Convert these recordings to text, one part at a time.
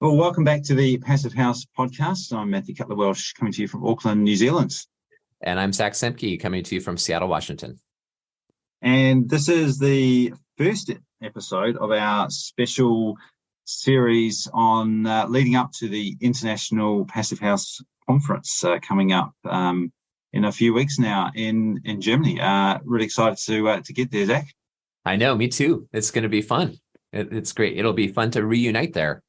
Well, welcome back to the Passive House podcast. I'm Matthew Cutler-Welsh, coming to you from Auckland, New Zealand. And I'm Zack Semke, coming to you from Seattle, Washington. And this is the first episode of our special series on leading up to the International Passive House Conference coming up in a few weeks now in Germany. Really excited to get there, Zack. I know, me too. It's going to be fun. It's great. It'll be fun to reunite there.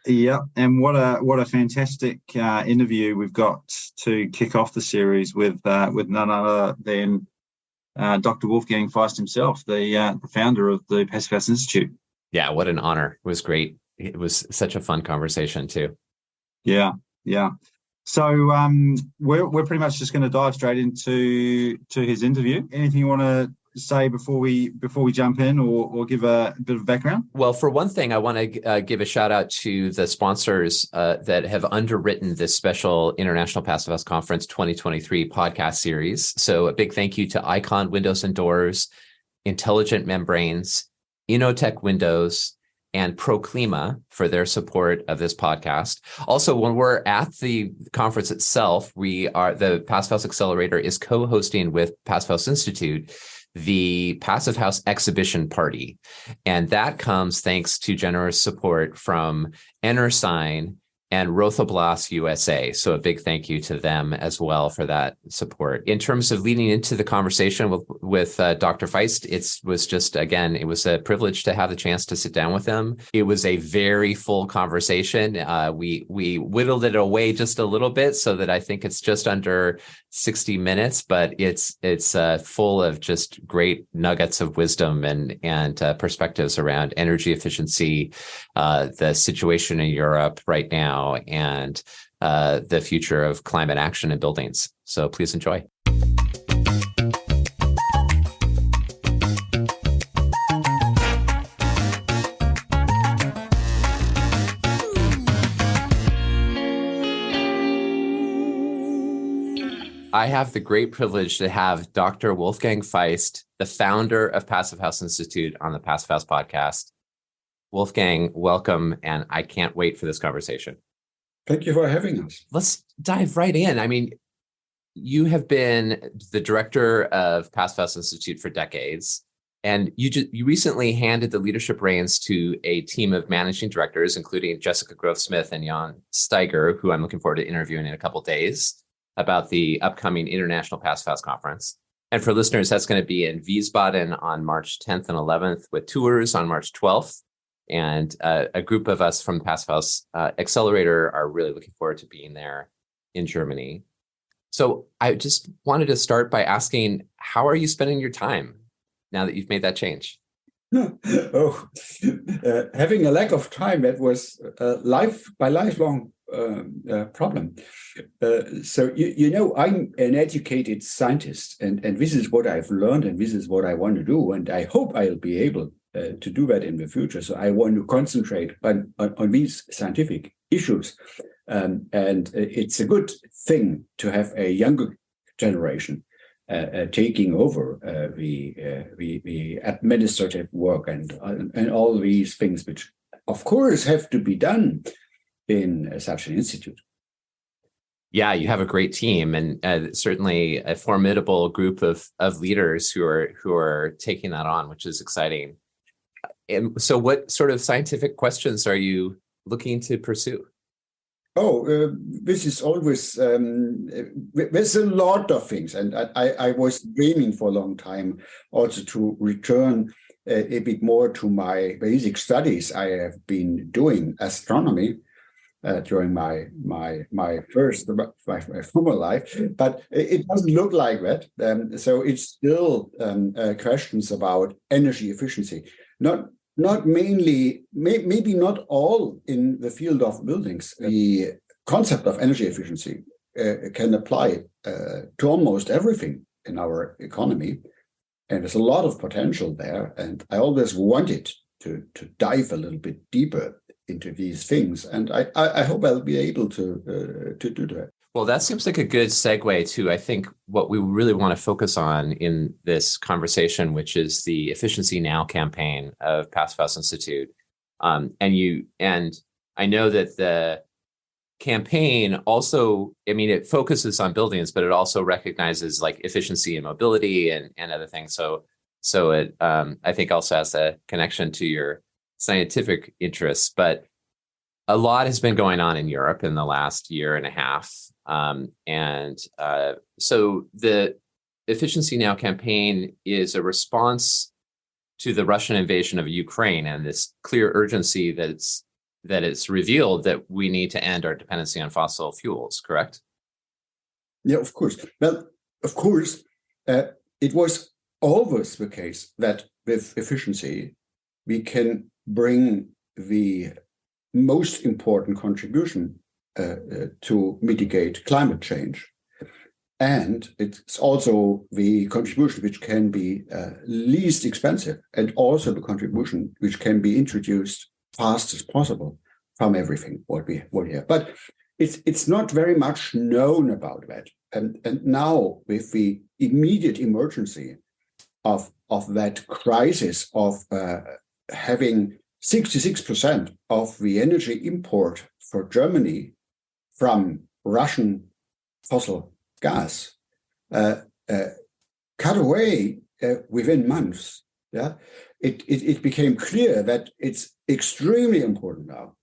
Yeah, and what a fantastic interview we've got to kick off the series with none other than Dr. Wolfgang Feist himself, the founder of the Passive House Institute. Yeah, what an honor. It was great. It was such a fun conversation too. Yeah. So we're pretty much just going to dive straight into his interview. Anything you want to say before we jump in, or give a bit of background? Well, for one thing, I want to give a shout out to the sponsors that have underwritten this special International Passive House Conference 2023 podcast series. So a big thank you to Icon Windows and Doors, Intelligent Membranes, Inotech Windows, and Proclima for their support of this podcast. Also, when we're at the conference itself, the Passive House Accelerator is co-hosting with Passive House Institute the Passive House exhibition party. And that comes thanks to generous support from Enersign and Rothablas USA. So a big thank you to them as well for that support. In terms of leading into the conversation with Dr. Feist, it was a privilege to have the chance to sit down with him. It was a very full conversation. We whittled it away just a little bit so that I think it's just under 60 minutes, but it's full of just great nuggets of wisdom and perspectives around energy efficiency, the situation in Europe right now, and the future of climate action in buildings. So please enjoy. I have the great privilege to have Dr. Wolfgang Feist, the founder of Passive House Institute, on the Passive House podcast. Wolfgang, welcome, and I can't wait for this conversation. Thank you for having us. Let's dive right in. I mean, you have been the director of Passive House Institute for decades, and you recently handed the leadership reins to a team of managing directors, including Jessica Grove-Smith and Jan Steiger, who I'm looking forward to interviewing in a couple of days about the upcoming International Passive House Conference. And for listeners, that's going to be in Wiesbaden on March 10th and 11th, with tours on March 12th. And a group of us from the Passive House Accelerator are really looking forward to being there in Germany. So I just wanted to start by asking, how are you spending your time now that you've made that change? Having a lack of time, that was lifelong problem. So, I'm an educated scientist, and this is what I've learned, and this is what I want to do. And I hope I'll be able to do that in the future. So I want to concentrate on these scientific issues. And it's a good thing to have a younger generation taking over the administrative work and all these things, which of course have to be done in such an institute. Yeah, you have a great team, and certainly a formidable group of leaders who are taking that on, which is exciting. And so what sort of scientific questions are you looking to pursue? This is always, there's a lot of things. And I was dreaming for a long time also to return a bit more to my basic studies. I have been doing astronomy during my former life, but it doesn't look like that. So it's still questions about energy efficiency. Not mainly, maybe not all in the field of buildings. The concept of energy efficiency can apply to almost everything in our economy. And there's a lot of potential there. And I always wanted to dive a little bit deeper into these things. And I hope I'll be able to do that. Well, that seems like a good segue to, I think, what we really want to focus on in this conversation, which is the Efficiency Now campaign of Passive House Institute. And I know that the campaign also, I mean, it focuses on buildings, but it also recognizes like efficiency and mobility and other things. So it, I think, also has a connection to your scientific interests. But a lot has been going on in Europe in the last year and a half. So the Efficiency Now campaign is a response to the Russian invasion of Ukraine and this clear urgency that it's revealed that we need to end our dependency on fossil fuels, correct? Yeah, of course. Well, of course, it was always the case that with efficiency, we can bring the most important contribution to mitigate climate change. And it's also the contribution which can be least expensive, and also the contribution which can be introduced fast as possible from everything what we have. But it's not very much known about that. And now with the immediate emergency of that crisis of having 66% of the energy import for Germany from Russian fossil gas cut away within months. Yeah, it became clear that it's extremely important now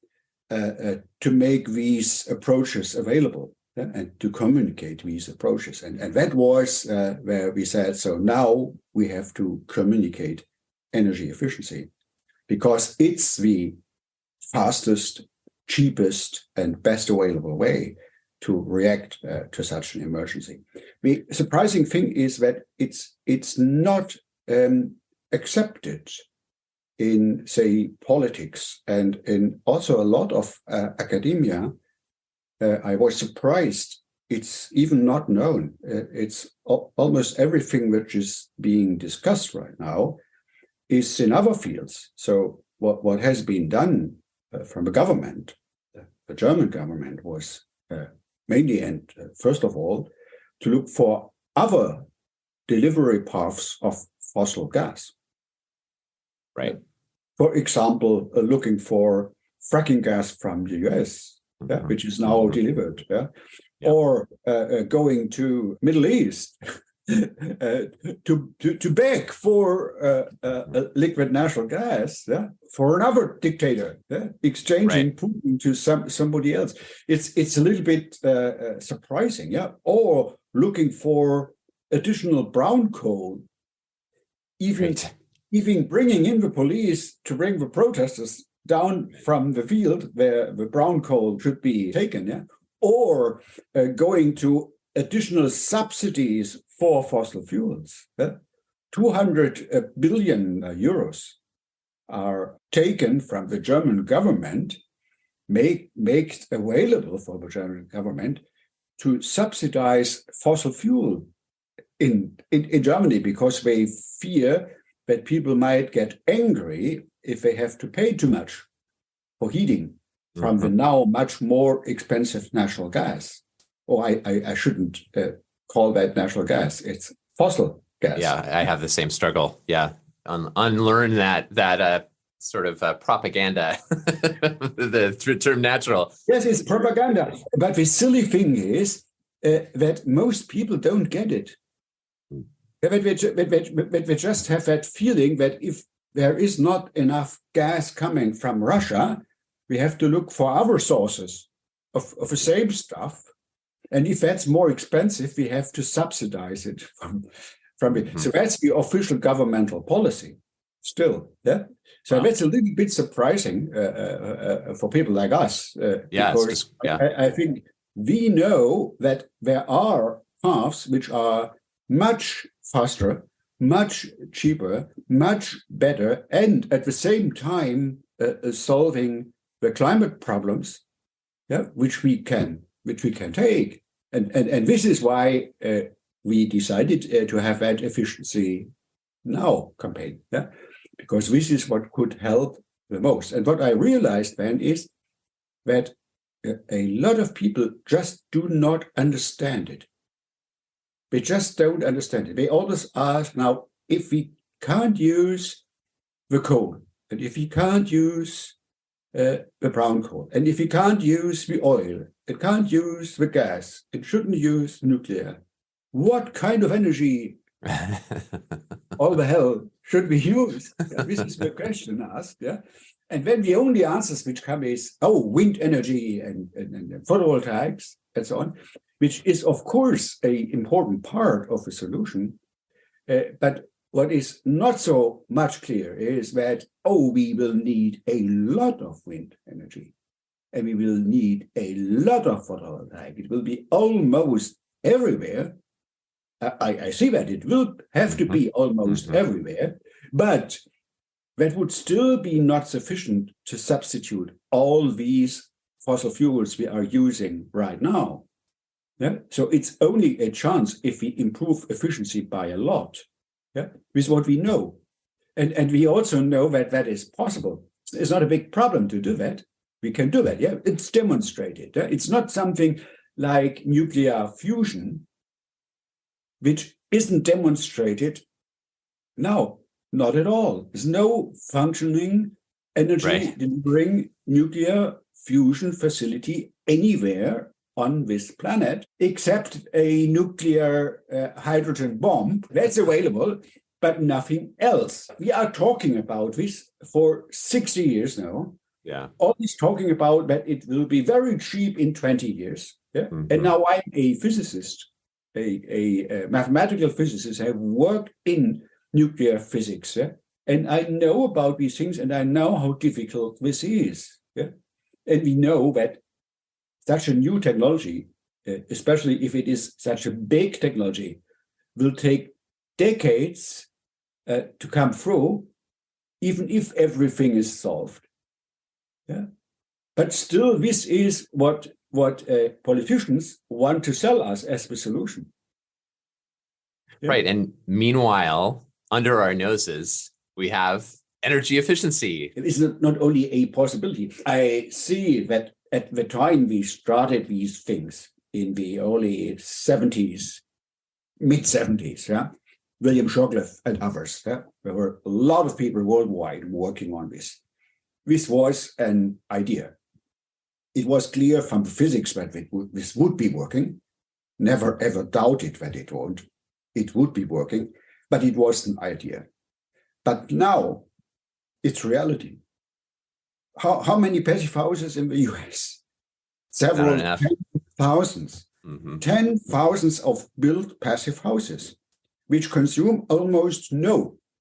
to make these approaches available, and to communicate these approaches. And that was where we said, so now we have to communicate energy efficiency, because it's the fastest, cheapest, and best available way to react to such an emergency. The surprising thing is that it's not accepted in, say, politics and in also a lot of academia. I was surprised it's even not known. It's almost everything which is being discussed right now is in other fields. So what has been done from the government, the German government, was mainly and first of all to look for other delivery paths of fossil gas. Right. For example, looking for fracking gas from the US, which is now delivered, or going to Middle East to beg for liquid natural gas for another dictator, exchanging Putin to somebody else. It's a little bit surprising, or looking for additional brown coal, even bringing in the police to bring the protesters down from the field where the brown coal should be taken, or going to additional subsidies for fossil fuels. 200 billion euros are taken from the German government, makes available for the German government to subsidize fossil fuel in Germany, because they fear that people might get angry if they have to pay too much for heating from the now much more expensive natural gas. Or I shouldn't call that natural gas. It's fossil gas. Yeah, I have the same struggle. Yeah, unlearn that sort of propaganda, the term natural. Yes, it's propaganda. But the silly thing is that most people don't get it. They just have that feeling that if there is not enough gas coming from Russia, we have to look for other sources of the same stuff. And if that's more expensive, we have to subsidize it from it. So that's the official governmental policy still. So that's a little bit surprising for people like us. Because I think we know that there are paths which are much faster, much cheaper, much better, and at the same time solving the climate problems, which we can take. And this is why we decided to have that Efficiency Now campaign, because this is what could help the most. And what I realized then is that a lot of people just do not understand it. They just don't understand it. They always ask, now, if we can't use the coal, and if we can't use the brown coal. And if we can't use the oil, it can't use the gas, it shouldn't use nuclear, what kind of energy all the hell should we use? This is the question asked. Yeah. And then the only answers which come is, wind energy and photovoltaics and so on, which is, of course, an important part of the solution. But what is not so much clear is that, we will need a lot of wind energy and we will need a lot of photovoltaic. It will be almost everywhere. I see that it will have to be almost everywhere, but that would still be not sufficient to substitute all these fossil fuels we are using right now. Yeah? So it's only a chance if we improve efficiency by a lot, with what we know. And we also know that that is possible. It's not a big problem to do that. We can do that, It's demonstrated. It's not something like nuclear fusion, which isn't demonstrated now, not at all. There's no functioning energy delivering nuclear fusion facility anywhere on this planet, except a nuclear hydrogen bomb that's available, but nothing else. We are talking about this for 60 years now. Yeah. Always talking about that it will be very cheap in 20 years. Yeah. And now I'm a physicist. A mathematical physicist, have worked in nuclear physics, and I know about these things, and I know how difficult this is. And we know that such a new technology, especially if it is such a big technology, will take decades to come through, even if everything is solved. But still, this is what politicians want to sell us as the solution. Right. And meanwhile, under our noses, we have energy efficiency. It is not only a possibility. I see that at the time we started these things in the early 70s, mid-70s, William Shockley and others, there were a lot of people worldwide working on this. This was an idea. It was clear from the physics that this would be working. Never ever doubted that it would be working, but it was an idea. But now it's reality. How many passive houses in the US? Several 10,000s. 10,000s of built passive houses, which consume almost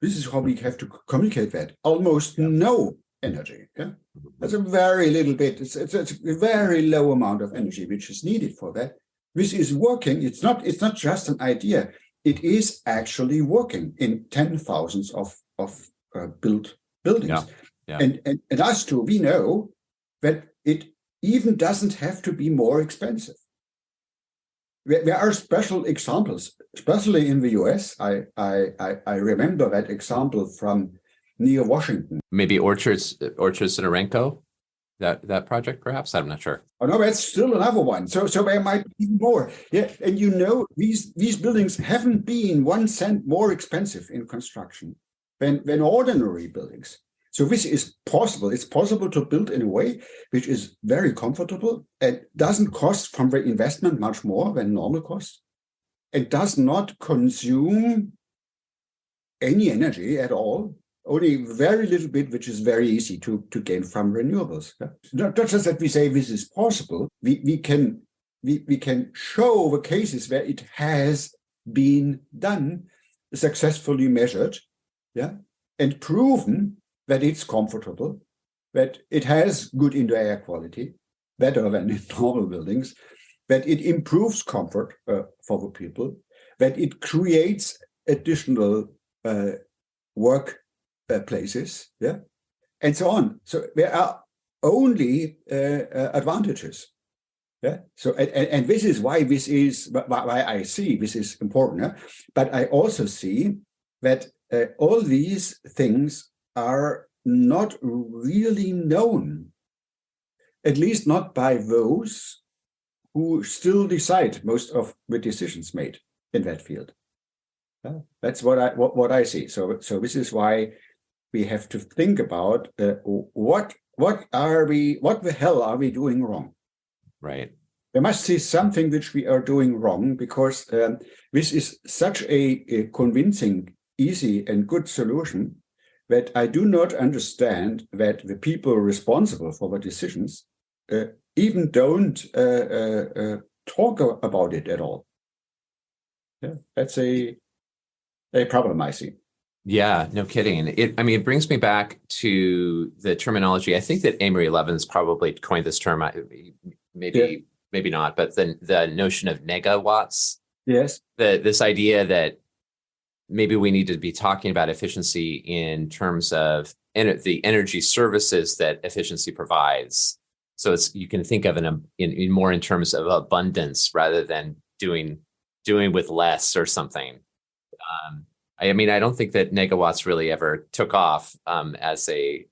this is how we have to communicate that, almost no energy. That's a very little bit. It's a very low amount of energy which is needed for that. This is working. It's not just an idea. It is actually working in 10,000s of built buildings. And us too, we know that it even doesn't have to be more expensive. There are special examples, especially in the US. I remember that example from near Washington. Maybe Orchards in Arenco, that project, perhaps? I'm not sure. Oh no, that's still another one. So there might be even more. And these buildings haven't been 1 cent more expensive in construction than ordinary buildings. So this is possible. It's possible to build in a way which is very comfortable and doesn't cost from the investment much more than normal costs. It does not consume any energy at all. Only very little bit, which is very easy to gain from renewables. Not just that we say this is possible, we can show the cases where it has been done, successfully measured, and proven that it's comfortable, that it has good indoor air quality, better than in normal buildings, that it improves comfort for the people, that it creates additional work places, and so on. So there are only advantages. So and this is why I see this is important. But I also see that all these things are not really known, at least not by those who still decide most of the decisions made in that field. That's what I see. So this is why we have to think about what what the hell are we doing wrong? Right. There must be something which we are doing wrong, because this is such a convincing, easy, and good solution that I do not understand that the people responsible for the decisions even don't talk about it at all. Yeah, that's a problem, I see. Yeah, no kidding. It brings me back to the terminology. I think that Amory Levin's probably coined this term. Maybe not, but the notion of negawatts. Yes. This idea that maybe we need to be talking about efficiency in terms of the energy services that efficiency provides. So you can think of in more in terms of abundance rather than doing with less or something. I don't think that negawatts really ever took off as a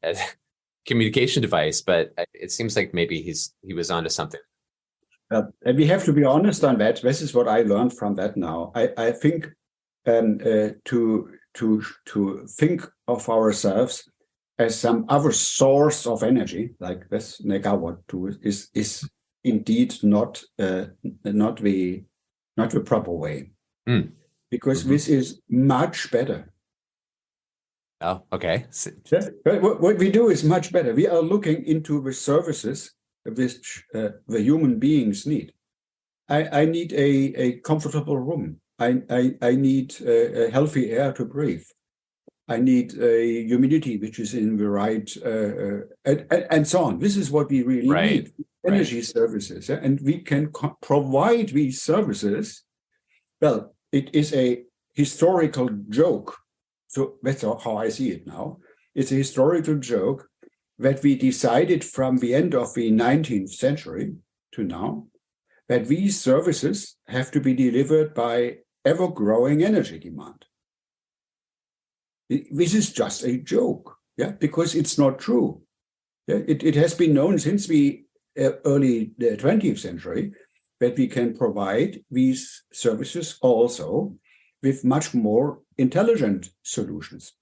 communication device, but it seems like maybe he was onto something. And we have to be honest on that. This is what I learned from that now. I think to think of ourselves as some other source of energy, like this megawatt is indeed not the proper way, because this is much better. Oh, okay. What we do is much better. We are looking into the services which the human beings need. I need a comfortable room. I need a healthy air to breathe. I need a humidity which is in the right, and so on. This is what we really need, energy services. Yeah? And we can provide these services. Well, it is a historical joke. So that's how I see it now. It's a historical joke that we decided from the end of the 19th century to now that these services have to be delivered by ever-growing energy demand. This is just a joke, yeah, because it's not true. Yeah? It has been known since the early 20th century that we can provide these services also with much more intelligent solutions.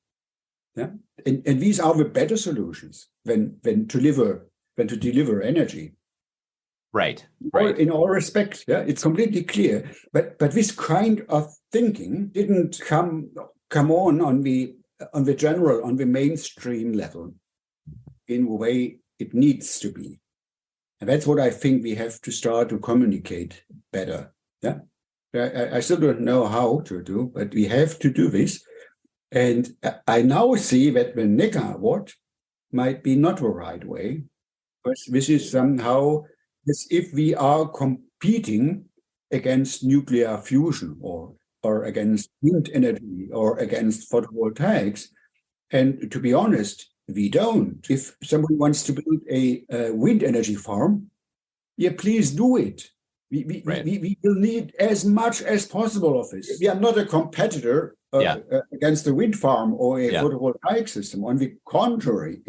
Yeah, and these are the better solutions when to deliver energy. Right. In all respects, yeah, it's completely clear. But this kind of thinking didn't come on the mainstream level in the way it needs to be. And that's what I think we have to start to communicate better. Yeah, I still don't know how to do, but we have to do this. And I now see that the megawatt might be not the right way, because this is somehow as if we are competing against nuclear fusion or against wind energy or against photovoltaics. And to be honest, we don't. If somebody wants to build a wind energy farm, yeah, please do it. We will need as much as possible of this. We are not a competitor against a wind farm or a photovoltaic system. On the contrary,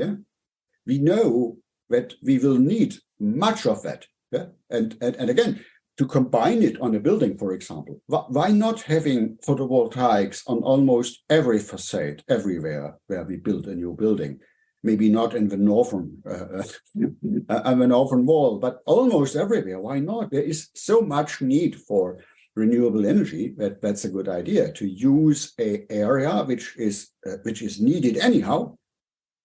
we know that we will need much of that. Yeah? And again, to combine it on a building, for example, why not having photovoltaics on almost every facade, everywhere where we build a new building? Maybe not in the northern wall, but almost everywhere. Why not? There is so much need for renewable energy that's a good idea to use an area which is needed anyhow.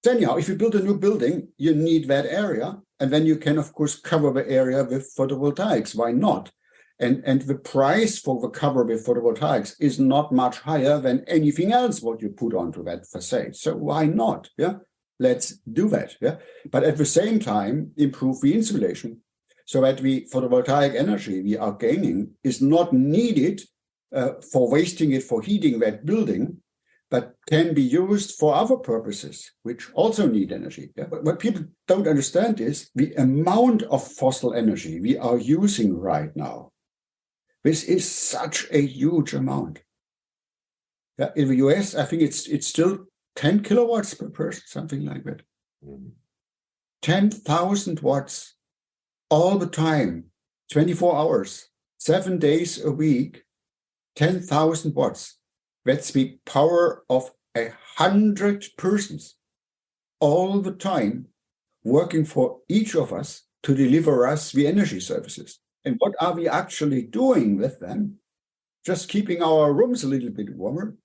So anyhow, if you build a new building, you need that area, and then you can of course cover the area with photovoltaics. Why not? And the price for the cover with photovoltaics is not much higher than anything else what you put onto that facade. So why not? Yeah. Let's do that, yeah. But at the same time, improve the insulation so that the photovoltaic energy we are gaining is not needed for wasting it for heating that building, but can be used for other purposes, which also need energy. Yeah? But what people don't understand is the amount of fossil energy we are using right now. This is such a huge amount. Yeah? In the US, I think it's still 10 kilowatts per person, something like that. 10,000 watts all the time, 24 hours, 7 days a week, 10,000 watts. That's the power of 100 persons all the time working for each of us to deliver us the energy services. And what are we actually doing with them? Just keeping our rooms a little bit warmer,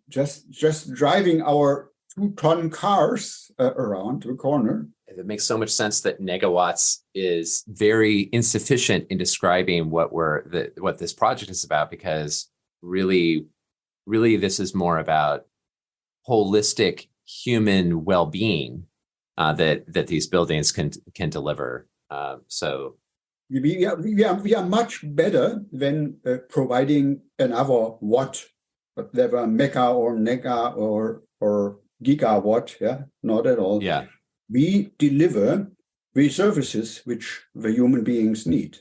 just driving our 2-ton cars around the corner. It makes so much sense that negawatts is very insufficient in describing what this project is about, because really this is more about holistic human well-being that these buildings can deliver. So we are much better than providing another watt, whatever mega or nega or gigawatt. Yeah, not at all. Yeah, we deliver the services which the human beings need,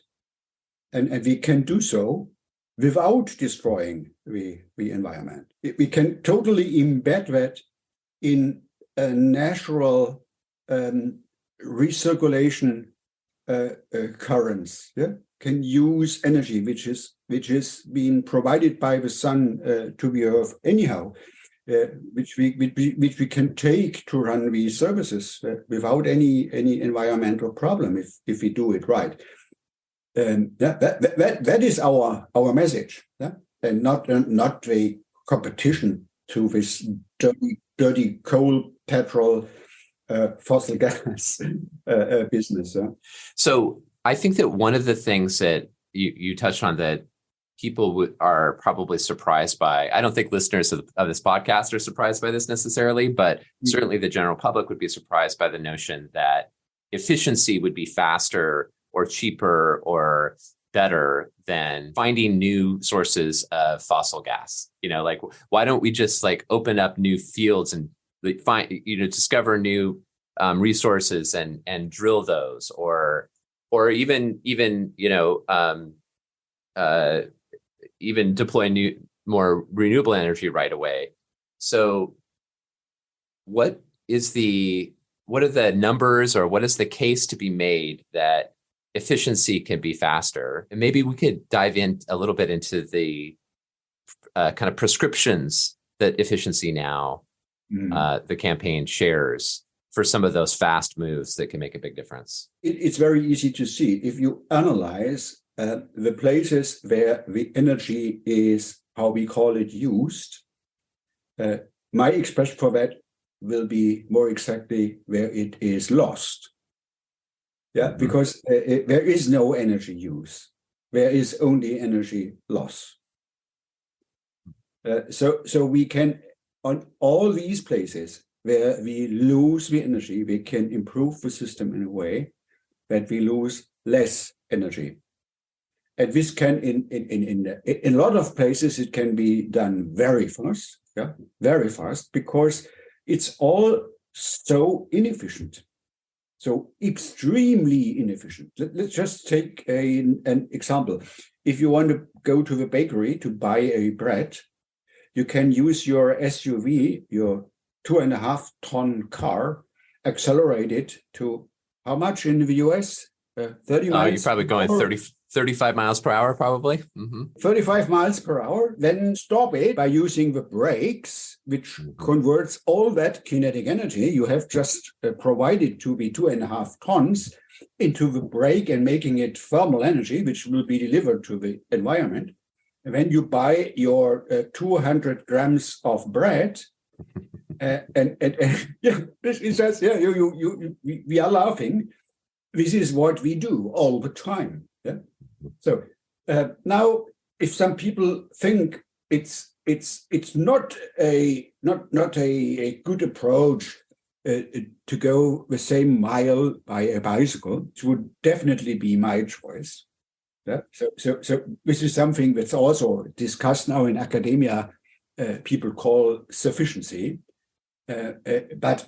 and we can do so without destroying the environment. We can totally embed that in a natural recirculation currents. Yeah, can use energy which is being provided by the sun to the earth anyhow, which we can take to run these services without any environmental problem if we do it right. That is our message, yeah? And not a competition to this dirty coal, petrol, fossil gas business. So I think that one of the things that you touched on that people are probably surprised by, I don't think listeners of this podcast are surprised by this necessarily, but certainly the general public would be surprised by the notion that efficiency would be faster or cheaper or better than finding new sources of fossil gas. Like, why don't we just open up new fields and find, discover new resources and drill those, or even deploy more renewable energy right away. So what are the numbers, or what is the case to be made that efficiency can be faster? And maybe we could dive in a little bit into the kind of prescriptions that efficiency now, the campaign shares for some of those fast moves that can make a big difference. It's very easy to see. If you analyze the places where the energy is, how we call it, used, my expression for that will be more exactly where it is lost. Yeah, because there is no energy use. There is only energy loss. So we can, on all these places where we lose the energy, we can improve the system in a way that we lose less energy. And this can, in a lot of places, it can be done very fast, very fast, because it's all so inefficient, so extremely inefficient. Let's just take an example. If you want to go to the bakery to buy a bread, you can use your SUV, your 2.5-ton car, accelerate it to how much in the US? 30 miles. You're probably going 35 miles per hour, probably. 35 miles per hour, then stop it by using the brakes, which converts all that kinetic energy you have just provided to be 2.5 tons into the brake and making it thermal energy, which will be delivered to the environment. And when you buy your 200 grams of bread, and yeah, this is just, we are laughing. This is what we do all the time. Yeah. So now, if some people think it's not a good approach to go the same mile by a bicycle, it would definitely be my choice. Yeah. So this is something that's also discussed now in academia. People call sufficiency, but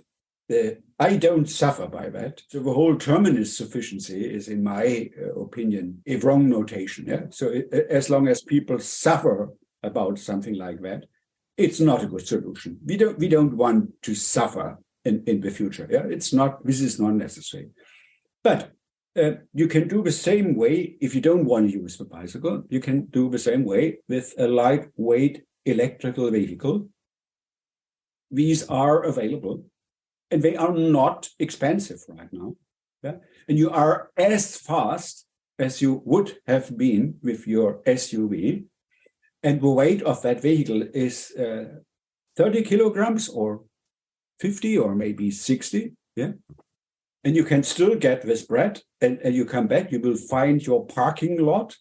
I don't suffer by that. So the whole terminus sufficiency is, in my opinion, a wrong notation. Yeah. So as long as people suffer about something like that, it's not a good solution. We don't want to suffer in the future. Yeah. This is not necessary. But you can do the same way if you don't want to use the bicycle. You can do the same way with a lightweight electrical vehicle. These are available. and they are not expensive right now. Yeah? And you are as fast as you would have been with your SUV, and the weight of that vehicle is 30 kilograms or 50 or maybe 60. Yeah. And you can still get this bread, and you come back, you will find your parking lot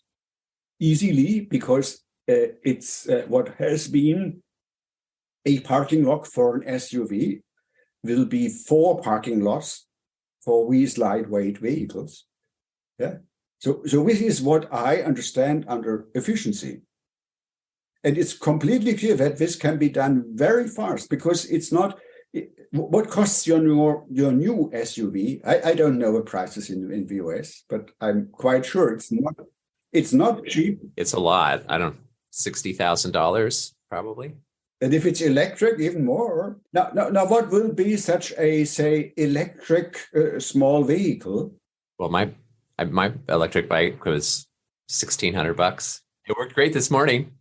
easily, because it's what has been a parking lot for an SUV will be 4 parking lots for these lightweight vehicles. Yeah. So this is what I understand under efficiency. And it's completely clear that this can be done very fast, because it's not what costs your new SUV. I don't know the prices in the US, but I'm quite sure it's not cheap. It's a lot. I don't $60,000 probably. And if it's electric, even more. Now, what will be such a, say, electric small vehicle? Well, my electric bike was $1,600. It worked great this morning.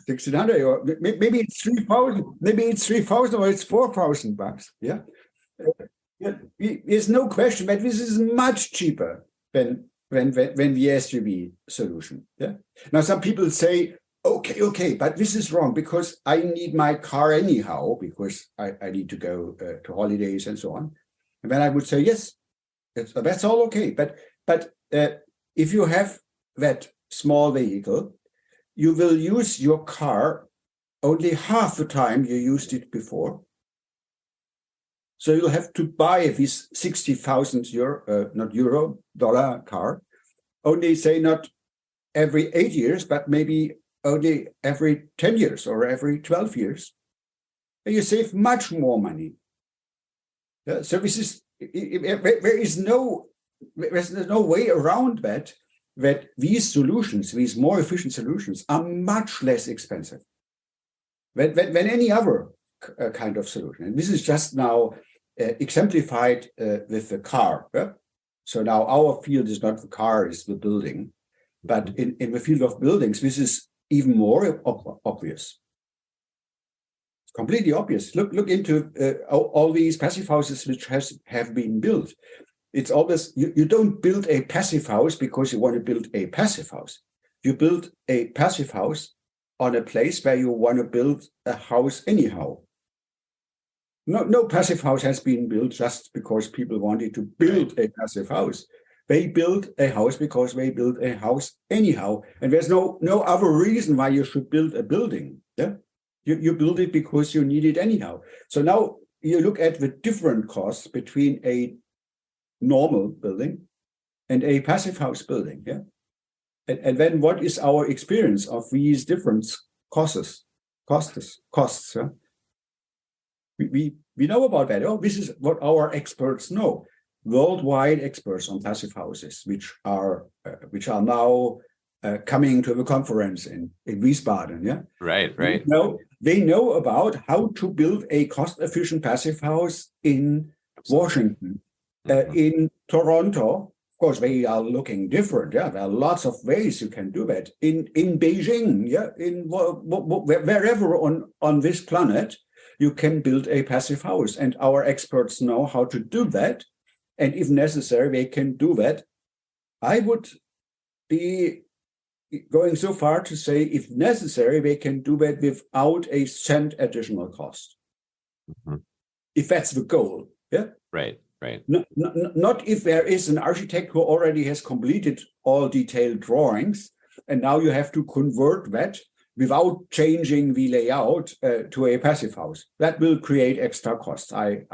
1,600, or maybe it's 3,000. Maybe it's 3,000 or it's 4,000 bucks. Yeah. There's no question that this is much cheaper than the SUV solution. Yeah. Now, some people say, okay, but this is wrong, because I need my car anyhow, because I need to go to holidays and so on. And then I would say, yes, that's all okay. But if you have that small vehicle, you will use your car only half the time you used it before. So you'll have to buy this 60,000 dollar car, only say not every 8 years, but maybe only every 10 years or every 12 years. And you save much more money. So this is, there's no way around that these solutions, these more efficient solutions, are much less expensive than any other kind of solution. And this is just now exemplified with the car. Yeah? So now our field is not the car, it's the building. But in the field of buildings, this is even more obvious. It's completely obvious. Look into all these passive houses which have been built. It's always, you don't build a passive house because you want to build a passive house. You build a passive house on a place where you want to build a house anyhow. No passive house has been built just because people wanted to build a passive house. They build a house because they build a house anyhow. And there's no other reason why you should build a building. Yeah? You build it because you need it anyhow. So now you look at the different costs between a normal building and a passive house building. Yeah. And then what is our experience of these different costs? Yeah? We know about that. Oh, this is what our experts know. Worldwide experts on passive houses, which are now coming to the conference in Wiesbaden. Yeah, right. They know about how to build a cost-efficient passive house in Washington, in Toronto. Of course, they are looking different. Yeah, there are lots of ways you can do that. In Beijing, yeah, in wherever on this planet, you can build a passive house, and our experts know how to do that. And if necessary, they can do that. I would be going so far to say, if necessary, they can do that without a cent additional cost. Mm-hmm. If that's the goal. Yeah. Right. Not if there is an architect who already has completed all detailed drawings, and now you have to convert that without changing the layout to a passive house. That will create extra costs, I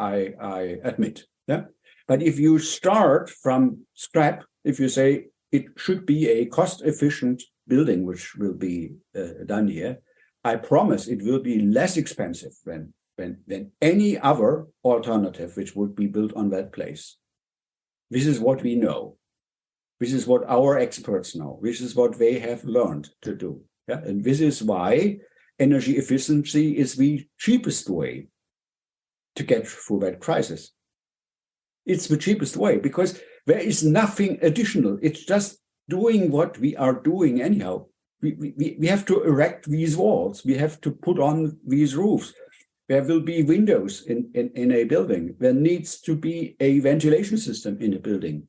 admit. Yeah. But if you start from scrap, if you say it should be a cost-efficient building, which will be done here, I promise it will be less expensive than any other alternative which would be built on that place. This is what we know. This is what our experts know. This is what they have learned to do. Yeah? And this is why energy efficiency is the cheapest way to get through that crisis. It's the cheapest way because there is nothing additional. It's just doing what we are doing anyhow. We have to erect these walls. We have to put on these roofs. there will be windows in a building. There needs to be a ventilation system in a building.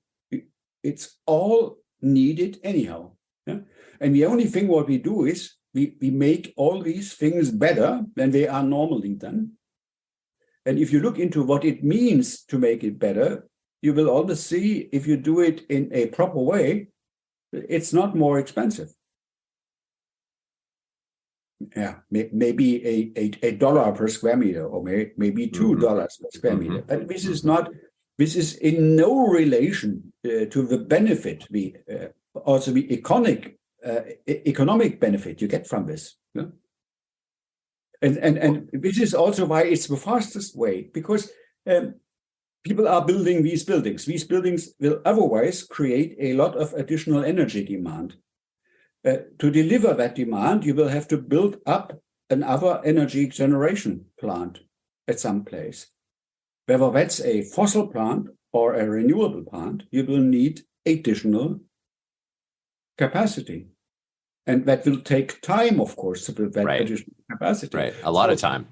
It's all needed anyhow. Yeah? And the only thing what we do is we make all these things better than they are normally done. And if you look into what it means to make it better, you will always see if you do it in a proper way, it's not more expensive. Yeah, maybe a dollar per square meter, or maybe $2 per square meter. But this is not. This is in no relation to the benefit, also the economic benefit you get from this. Yeah? And this is also why it's the fastest way, because people are building these buildings. These buildings will otherwise create a lot of additional energy demand. To deliver that demand, you will have to build up another energy generation plant at some place. Whether that's a fossil plant or a renewable plant, you will need additional capacity. And that will take time, of course, to build that additional capacity. Right, a lot of time.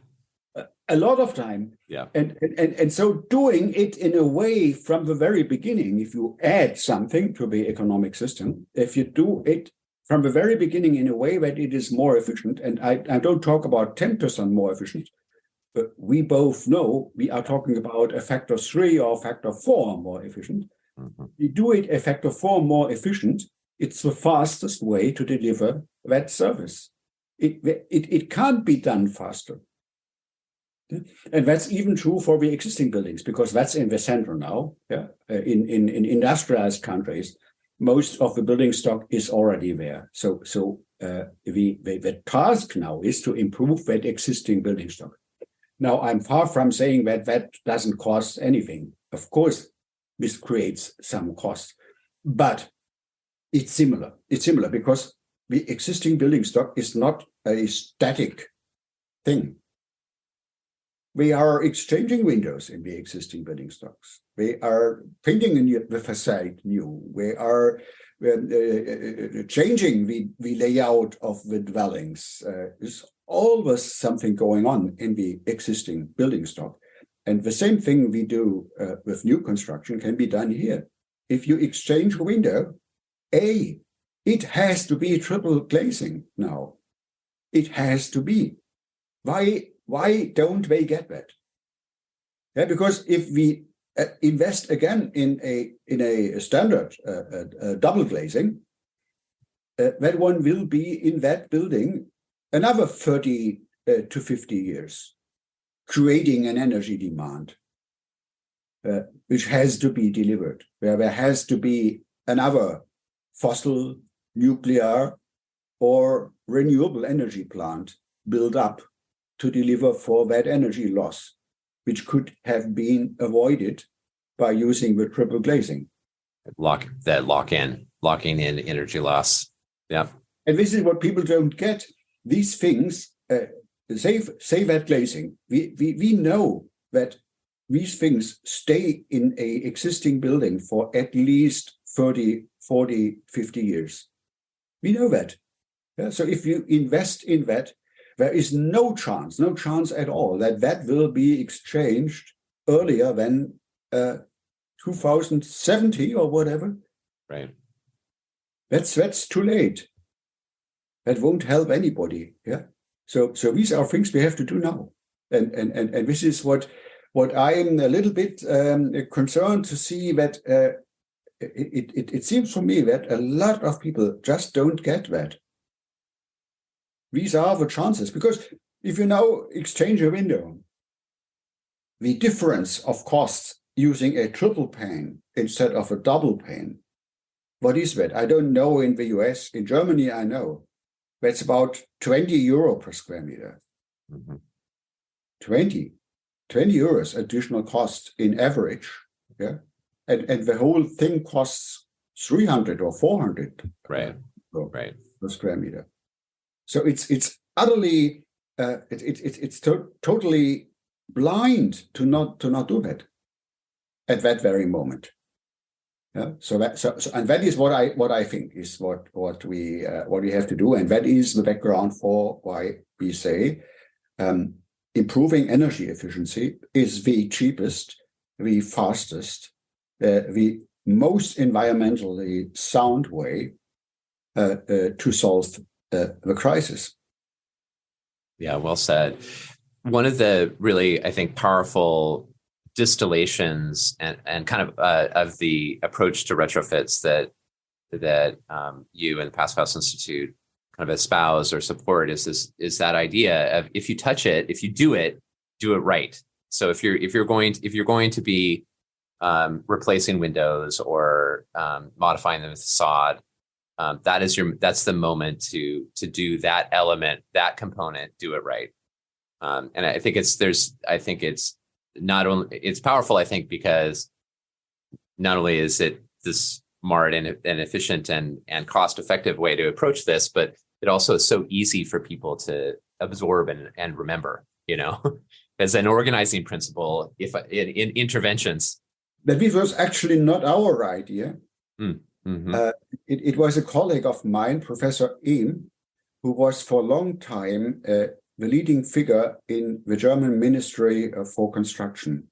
A lot of time. Yeah. And so doing it in a way from the very beginning, if you add something to the economic system, if you do it from the very beginning in a way that it is more efficient, and I don't talk about 10% more efficient, but we both know we are talking about a factor 3 or factor 4 more efficient. We do it a factor 4 more efficient, it's the fastest way to deliver that service. It can't be done faster. And that's even true for the existing buildings, because that's in the center now. Yeah, in industrialized countries, most of the building stock is already there. So the task now is to improve that existing building stock. Now, I'm far from saying that doesn't cost anything. Of course, this creates some cost, but it's similar. It's similar because the existing building stock is not a static thing. We are exchanging windows in the existing building stocks. We are painting the facade new. We are changing the layout of the dwellings. There's always something going on in the existing building stock. And the same thing we do with new construction can be done here. If you exchange a window, it has to be triple glazing now. It has to be. Why don't they get that? Yeah, because if we invest again in a standard double glazing, that one will be in that building another 30 to 50 years, creating an energy demand which has to be delivered, where there has to be another fossil, nuclear, or renewable energy plant built up to deliver for that energy loss, which could have been avoided by using the triple glazing. Locking in energy loss. Yeah. And this is what people don't get. These things, say that glazing, we know that these things stay in a existing building for at least 30, 40, 50 years. We know that. Yeah? So if you invest in that, there is no chance at all that will be exchanged earlier than 2070 or whatever. Right. That's too late. That won't help anybody. Yeah. So these are things we have to do now, and this is what I'm a little bit concerned to see that it seems for me that a lot of people just don't get that. These are the chances, because if you now exchange a window, the difference of costs using a triple pane instead of a double pane, what is that? I don't know in the US. In Germany, I know. That's about 20 euro per square meter. 20 euros additional cost in average. Yeah. And the whole thing costs 300 or 400 per square meter. So it's utterly totally blind to not do that at that very moment. Yeah. So that is what I think is what we have to do, and that is the background for why we say improving energy efficiency is the cheapest, the fastest, the most environmentally sound way to solve the crisis. Yeah, well said. One of the really, I think, powerful distillations and kind of the approach to retrofits that you and the Passive House Institute kind of espouse or support is that idea of, if you touch it, if you do it right. So if you're going to be replacing windows or modifying them with facade, that's the moment to do that element, that component, do it right. And I think it's powerful, I think, because not only is it this smart and efficient and cost effective way to approach this, but it also is so easy for people to absorb and remember, as an organizing principle in interventions. But this was actually not our idea. Mm-hmm. It was a colleague of mine, Professor Ehm, who was for a long time the leading figure in the German Ministry for Construction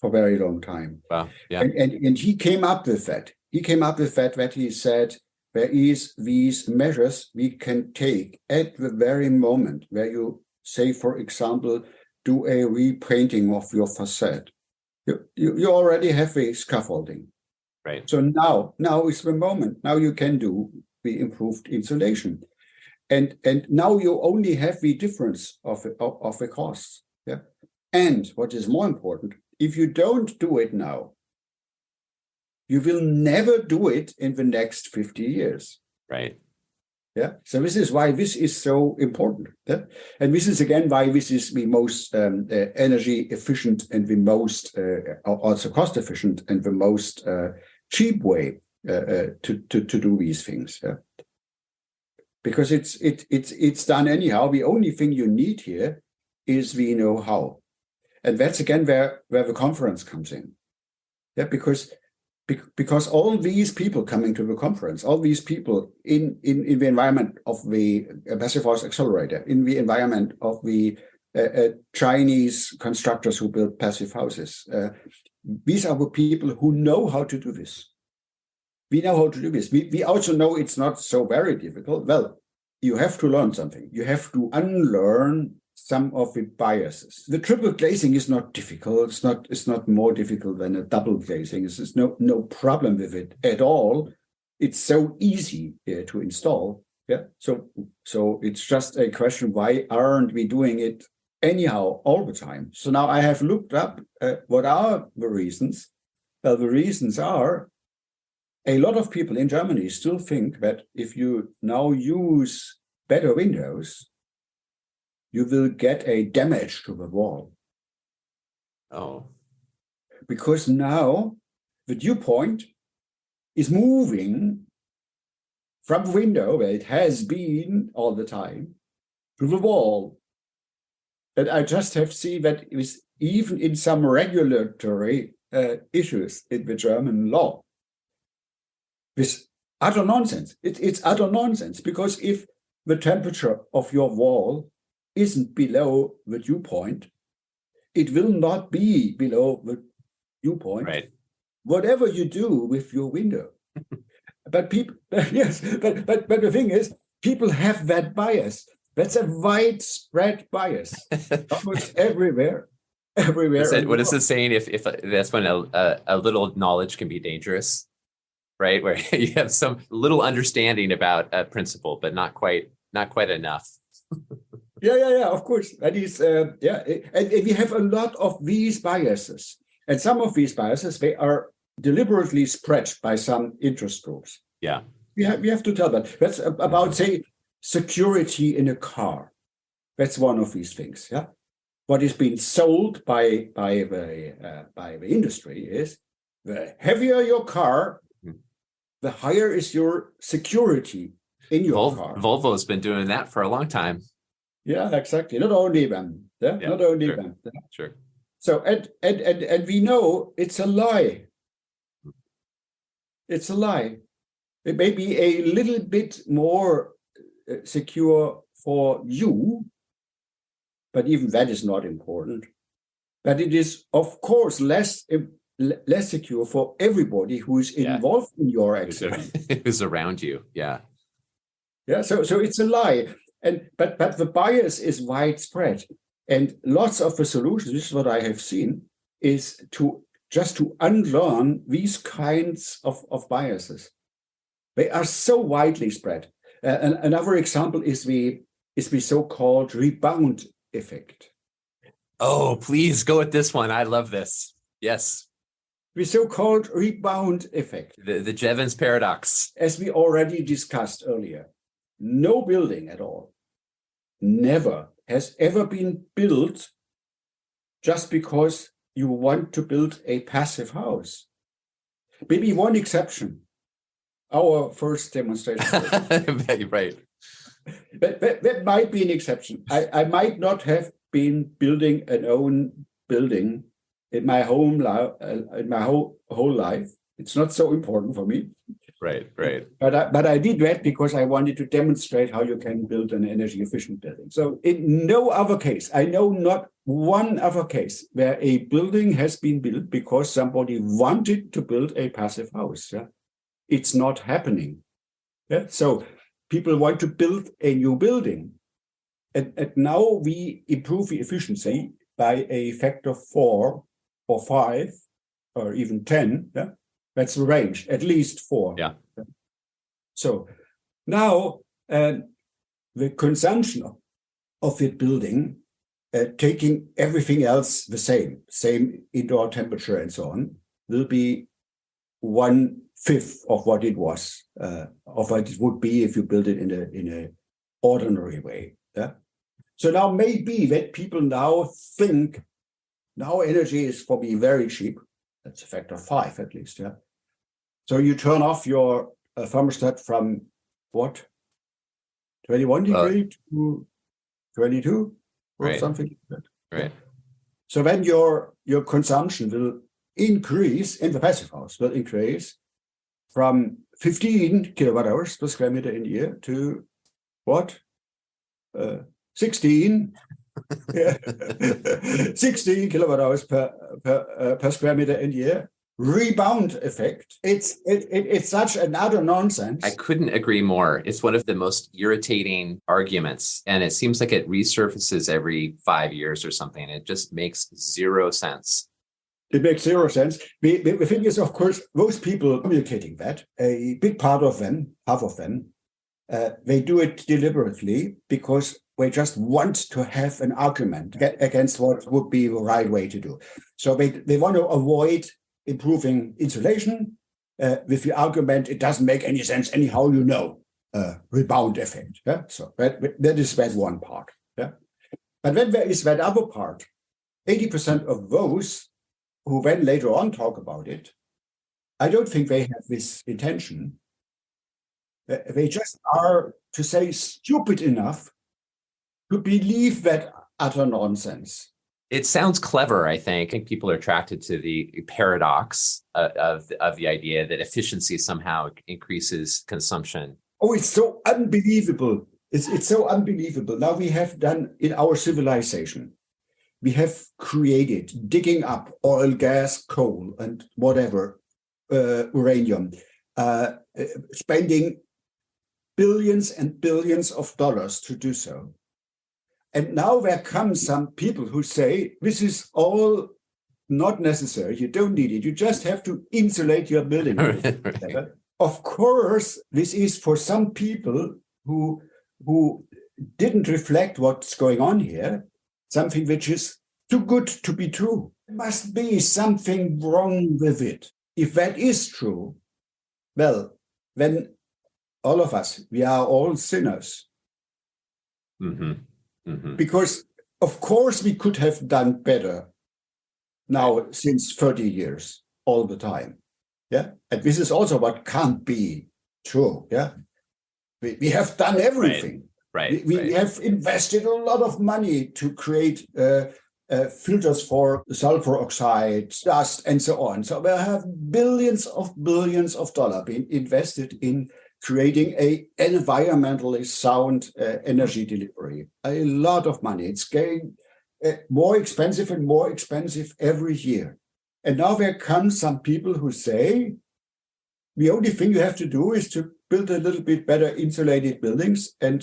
for a very long time. Wow. Yeah. And he came up with that. That he said, there is these measures we can take at the very moment where you say, for example, do a repainting of your facade. You already have a scaffolding. Right. So now is the moment. Now you can do the improved insulation. And now you only have the difference of the costs. Yeah. And what is more important, if you don't do it now, you will never do it in the next 50 years. Right. Yeah. So this is why this is so important. Yeah? And this is again why this is the most energy efficient and the most also cost efficient and the most cheap way to do these things. Yeah? Because it's done anyhow. The only thing you need here is the know-how, and that's again where the conference comes in. Yeah, because all these people coming to the conference, all these people in the environment of the Passive House Accelerator, in the environment of the Chinese constructors who build passive houses, these are the people who know how to do this. We know how to do this. We also know it's not so very difficult. Well, you have to learn something. You have to unlearn some of the biases. The triple glazing is not difficult. It's not more difficult than a double glazing. There's no problem with it at all. It's so easy to install. Yeah. So it's just a question, why aren't we doing it anyhow all the time? So now I have looked up what are the reasons. Well, the reasons are, a lot of people in Germany still think that if you now use better windows, you will get a damage to the wall. Oh. Because now the dew point is moving from the window where it has been all the time to the wall. And I just have seen that it was even in some regulatory issues in the German law. This utter nonsense. It's utter nonsense, because if the temperature of your wall isn't below the dew point, it will not be below the dew point. Right. Whatever you do with your window. But people, yes, but the thing is, people have that bias. That's a widespread bias, almost everywhere. What is it saying? If that's when a little knowledge can be dangerous, right? Where you have some little understanding about a principle, but not quite enough. Yeah, of course. That is, and we have a lot of these biases. And some of these biases, they are deliberately spread by some interest groups. Yeah. We have to tell that. That's about, say, security in a car. That's one of these things, yeah? What is being sold by the industry is, the heavier your car, the higher is your security in your car. Volvo has been doing that for a long time. Yeah, exactly. Not only them. Yeah? Not only sure. them. Yeah? Sure. So and we know it's a lie. It's a lie. It may be a little bit more secure for you, but even that is not important. But it is, of course, less secure for everybody who is involved in your experiment. Who's around you, yeah. Yeah, so it's a lie. But the bias is widespread. And lots of the solutions, this is what I have seen, is to unlearn these kinds of biases. They are so widely spread. Another example is the so-called rebound effect. Oh, please go with this one. I love this. Yes. The so-called rebound effect. The Jevons paradox. As we already discussed earlier, no building at all, never has ever been built just because you want to build a passive house. Maybe one exception, our first demonstration. Right. But that might be an exception. I might not have been building an own building in my whole life. It's not so important for me. Right. But I did that because I wanted to demonstrate how you can build an energy efficient building. So in no other case, I know not one other case where a building has been built because somebody wanted to build a passive house. Yeah? It's not happening. Yeah? So people want to build a new building. And now we improve the efficiency by a factor 4 or 5 or even 10. Yeah? That's the range, at least 4. Yeah. So now the consumption of the building, taking everything else the same indoor temperature and so on, will be 1/5 of what it was, of what it would be if you build it in a ordinary way. Yeah? So now maybe that people now think now energy is for me very cheap. That's a factor 5 at least. Yeah. So you turn off your thermostat from what? 21 degree to 22 or something like that. Right. So then your consumption will increase in the passive house, will increase from 15 kilowatt hours per square meter in a year to what? 16. 16 kilowatt hours per square meter in a year. Rebound effect. It's such an utter nonsense. I couldn't agree more. It's one of the most irritating arguments, and it seems like it resurfaces every 5 years or something. It just makes zero sense. It makes zero sense. The thing is, of course, those people communicating that, a big part of them, half of them, they do it deliberately because they just want to have an argument against what would be the right way to do. So they want to avoid improving insulation with the argument, it doesn't make any sense anyhow, rebound effect. Yeah? So that is that one part. Yeah? But then there is that other part. 80% of those who then later on talk about it, I don't think they have this intention. They just are, to say, stupid enough to believe that utter nonsense. It sounds clever, I think. I think people are attracted to the paradox of the idea that efficiency somehow increases consumption. Oh, it's so unbelievable. It's so unbelievable. Now we have done in our civilization, we have created, digging up oil, gas, coal, and whatever, uranium, spending billions and billions of dollars to do so. And now there come some people who say, this is all not necessary. You don't need it. You just have to insulate your building. Right. Of course, this is for some people who didn't reflect what's going on here, something which is too good to be true. There must be something wrong with it. If that is true, well, then all of us, we are all sinners. Mm-hmm. Mm-hmm. Because, of course, we could have done better now since 30 years, all the time. Yeah. And this is also what can't be true. Yeah. We have done everything. Right. We have invested a lot of money to create filters for sulfur oxide, dust, and so on. So we have billions of dollars being invested in creating a environmentally sound energy delivery. A lot of money. It's getting more expensive and more expensive every year. And now there come some people who say, the only thing you have to do is to build a little bit better insulated buildings and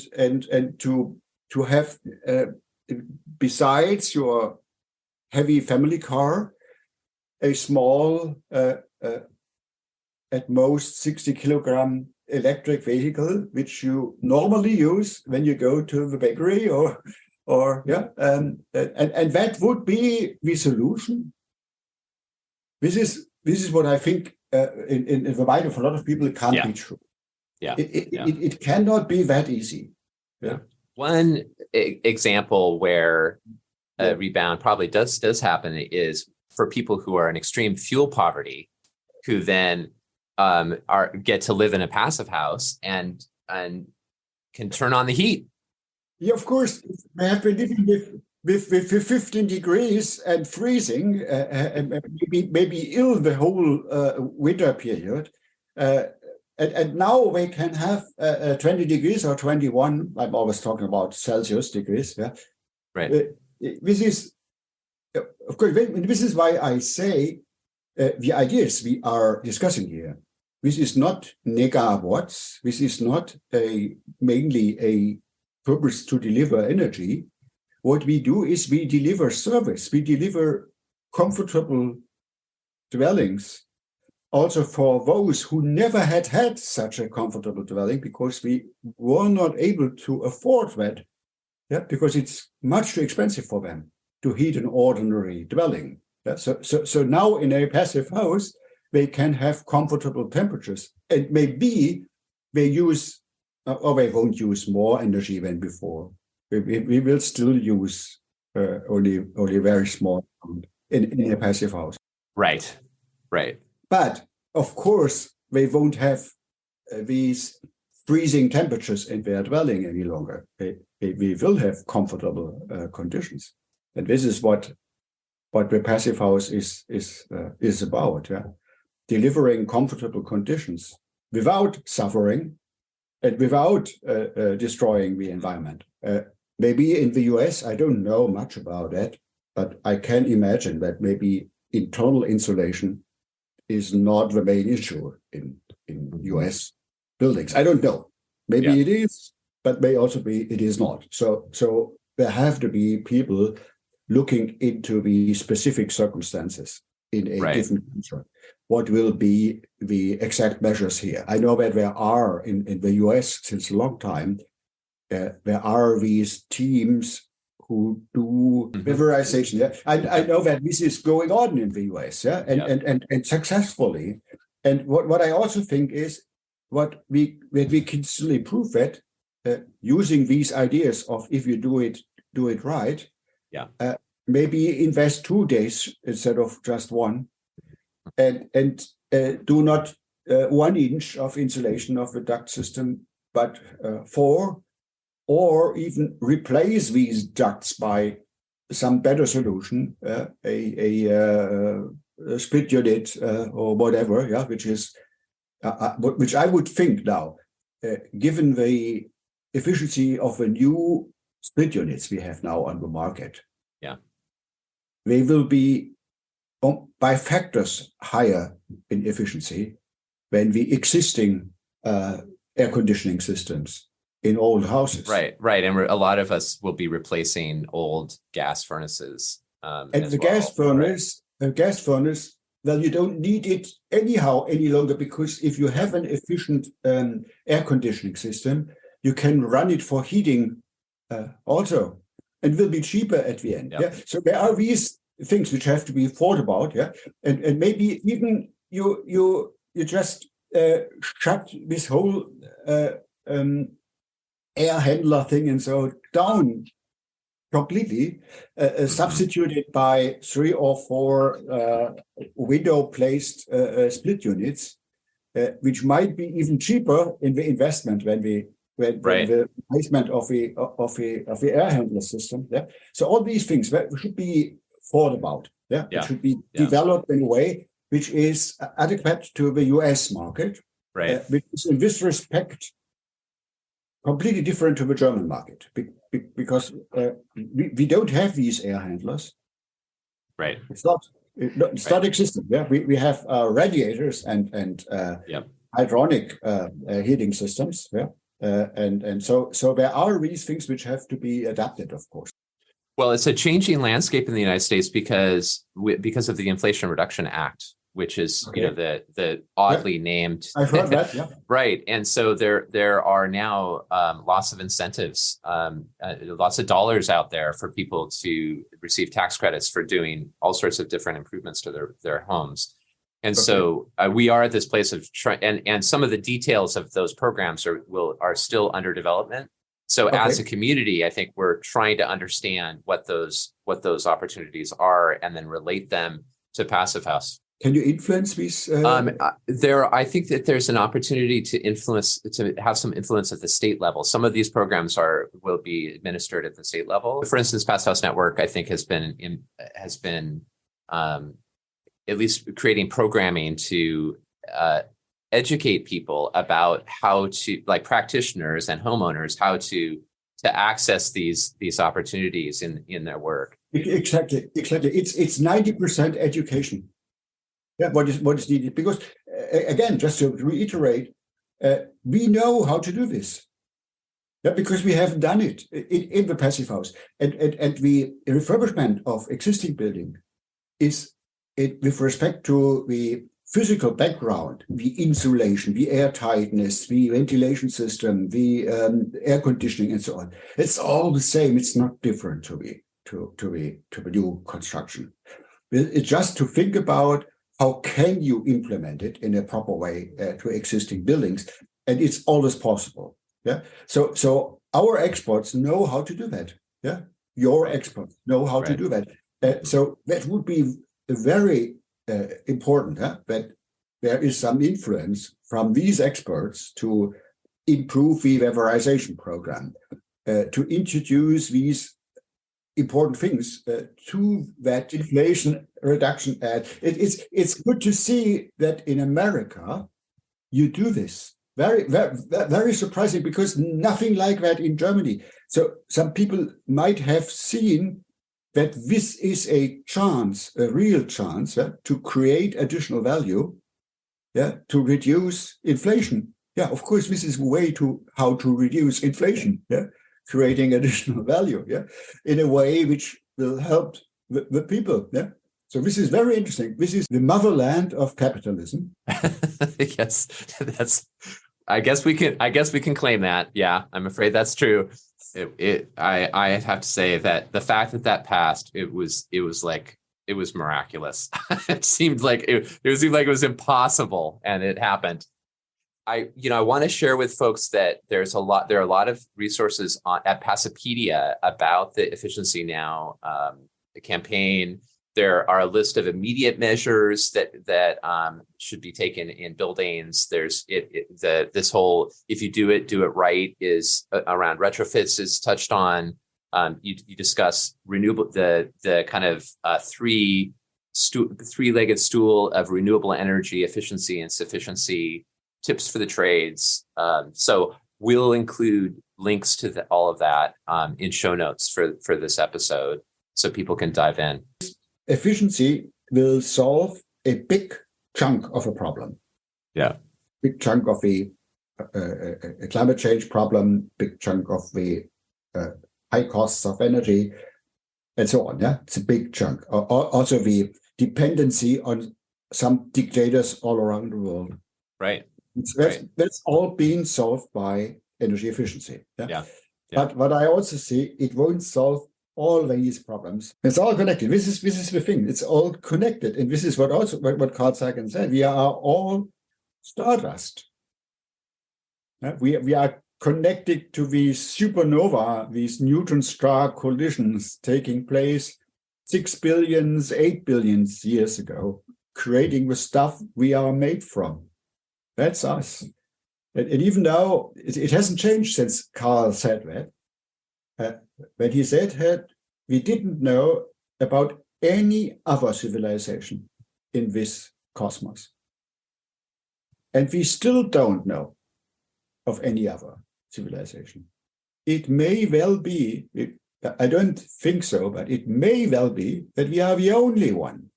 to have, besides your heavy family car, a small, at most 60 kilogram electric vehicle, which you normally use when you go to the bakery and that would be the solution. This is what I think in the mind of a lot of people it can't be true. It cannot be that easy. One example where a rebound probably does happen is for people who are in extreme fuel poverty, who then get to live in a passive house and can turn on the heat. Yeah, of course. They have been living with 15 degrees and freezing, and maybe ill the whole winter period. And now they can have 20 degrees or 21. I'm always talking about Celsius degrees. Yeah, right. This is, of course, this is why I say the ideas we are discussing here. This is not megawatts. This is not mainly a purpose to deliver energy. What we do is we deliver service. We deliver comfortable dwellings, also for those who never had such a comfortable dwelling because we were not able to afford that. Yeah, because it's much too expensive for them to heat an ordinary dwelling. Yeah? So now in a passive house, they can have comfortable temperatures, and maybe they use, or they won't use more energy than before. We will still use only very small amount in a passive house. Right. But of course, they won't have these freezing temperatures in their dwelling any longer. We will have comfortable conditions, and this is what the passive house is about. Yeah? Delivering comfortable conditions without suffering and without destroying the environment. Maybe in the US, I don't know much about that, but I can imagine that maybe internal insulation is not the main issue in US buildings. I don't know. Maybe it is, but may also be it is not. So there have to be people looking into the specific circumstances in a given country. What will be the exact measures here? I know that there are in the US since a long time, there are these teams who do vaporization. Yeah? I know that this is going on in the US, and successfully. And what I also think is what we can still improve that using these ideas of if you do it right. Maybe invest 2 days instead of just one, and do not 1 inch of insulation of the duct system, but 4, or even replace these ducts by some better solution, a split unit or whatever, which I would think now, given the efficiency of the new split units we have now on the market, they will be by factors higher in efficiency than the existing air conditioning systems in old houses. Right. And a lot of us will be replacing old gas furnaces. And the gas furnace, well, you don't need it anyhow any longer, because if you have an efficient air conditioning system, you can run it for heating also, and will be cheaper at the end. So there are these things which have to be thought about. And maybe even you just shut this whole air handler thing and so down completely, substituted by 3 or 4 window-placed split units, which might be even cheaper in the investment when the replacement of the air handler system. So all these things should be thought about. It should be developed in a way which is adequate to the US market, Right. Which is in this respect completely different to the German market because we don't have these air handlers. Right. It's not existing. Yeah, we have radiators and hydronic heating systems. Yeah, and so there are these things which have to be adapted, of course. Well, it's a changing landscape in the United States because of the Inflation Reduction Act, which is the oddly named. I've heard that. Yeah. Right, and so there are now lots of incentives, lots of dollars out there for people to receive tax credits for doing all sorts of different improvements to their homes. And so we are at this place of and some of the details of those programs are still under development. So as a community, I think we're trying to understand what those opportunities are and then relate them to Passive House. Can you influence these? I think that there's an opportunity to have some influence at the state level. Some of these programs will be administered at the state level. For instance, Passive House Network, I think, has been at least creating programming to educate people about how to, like practitioners and homeowners, how to access these opportunities in their work. Exactly. It's 90% education. Yeah, what is needed? Because again, just to reiterate, we know how to do this. Yeah, because we have done it in the Passive House, and the refurbishment of existing building is with respect to the physical background, the insulation, the air tightness, the ventilation system, the air conditioning, and so on. It's all the same. It's not different to the new construction. It's just to think about how can you implement it in a proper way to existing buildings, and it's always possible. Yeah. So our experts know how to do that. Yeah. Your experts know how to do that. So that would be very important, that there is some influence from these experts to improve the weatherization program, to introduce these important things to that Inflation Reduction Act. It's good to see that in America you do this. Very, very, very surprising, because nothing like that in Germany. So some people might have seen that this is a chance, a real chance, to create additional value, to reduce inflation. Yeah, of course, this is a way to how to reduce inflation, creating additional value, in a way which will help the people. So this is very interesting. This is the motherland of capitalism. Yes, I guess we can claim that. Yeah, I'm afraid that's true. I have to say that the fact that passed, it was miraculous. It seemed like it was impossible, and it happened. I want to share with folks that there are a lot of resources at Passipedia about the Efficiency Now campaign. There are a list of immediate measures that should be taken in buildings. There's this whole, if you do it right, is around retrofits is touched on. You discuss renewable, the kind of three-legged stool of renewable energy efficiency and sufficiency, tips for the trades. So we'll include links to all of that in show notes for this episode, so people can dive in. Efficiency will solve a big chunk of a problem. Yeah. Big chunk of the climate change problem, big chunk of the high costs of energy, and so on. Yeah, it's a big chunk. Also the dependency on some dictators all around the world. Right. That's all being solved by energy efficiency. Yeah. But what I also see, it won't solve all these problems. It's all connected. This is the thing. It's all connected, and this is what Carl Sagan said. We are all stardust. We are connected to these supernova, these neutron star collisions taking place 6 billion, 8 billion years ago, creating the stuff we are made from. That's us. And even though it hasn't changed since Carl said that, when he said that, we didn't know about any other civilization in this cosmos. And we still don't know of any other civilization. It may well be, I don't think so, but it may well be that we are the only one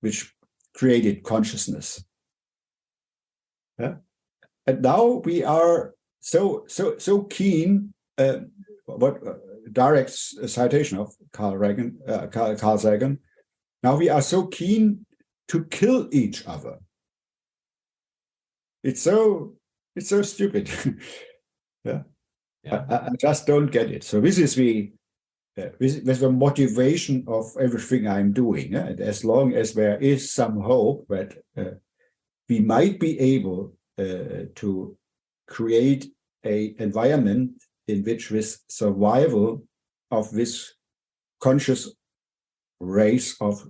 which created consciousness. Yeah? And now we are so keen. Direct citation of Carl Sagan. Now we are so keen to kill each other. It's so stupid. Yeah. I just don't get it. So this is the motivation of everything I'm doing. And as long as there is some hope that we might be able to create an environment in which this survival of this conscious race of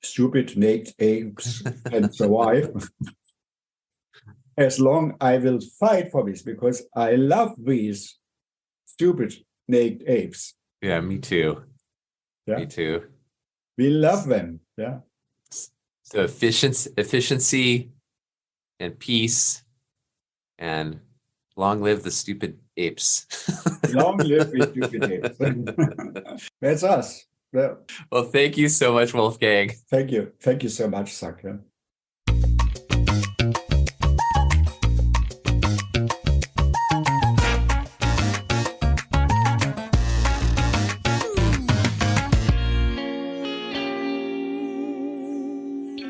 stupid naked apes can survive. As long I will fight for this, because I love these stupid naked apes. Yeah, me too. Yeah. Me too. We love them. Yeah. So efficiency and peace, and long live the stupid apes. Long live the stupid apes. That's us. Yeah. Well, thank you so much, Wolfgang. Thank you. Thank you so much, Zack. Yeah.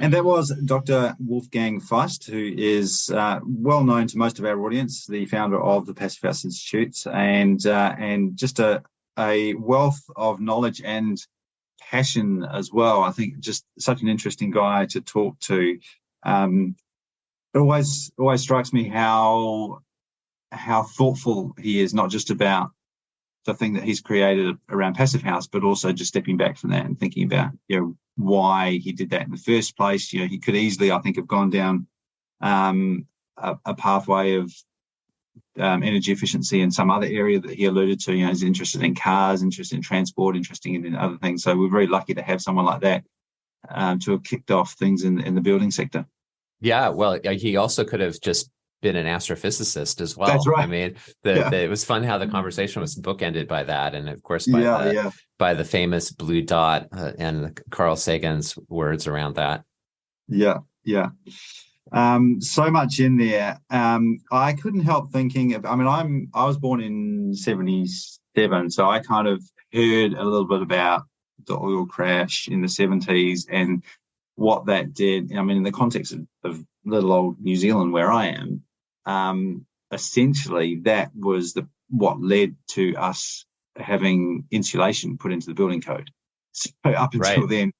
And that was Dr. Wolfgang Feist, who is well known to most of our audience, the founder of the Passive House Institute, and just a wealth of knowledge and passion as well. I think just such an interesting guy to talk to. It always strikes me how thoughtful he is, not just about the thing that he's created around Passive House, but also just stepping back from that and thinking about, why he did that in the first place. He could easily, I think, have gone down a pathway of energy efficiency in some other area that he alluded to. He's interested in cars, interested in transport, interested in other things. So we're very lucky to have someone like that to have kicked off things in the building sector. Yeah, well, he also could have just been an astrophysicist as well. That's right. I mean, it was fun how the conversation was bookended by that, and of course by the famous blue dot and Carl Sagan's words around that. Yeah. So much in there. I couldn't help thinking of. I was born in '77, so I kind of heard a little bit about the oil crash in the '70s and what that did. In the context of little old New Zealand, where I am, essentially that was what led to us having insulation put into the building code. So up until then,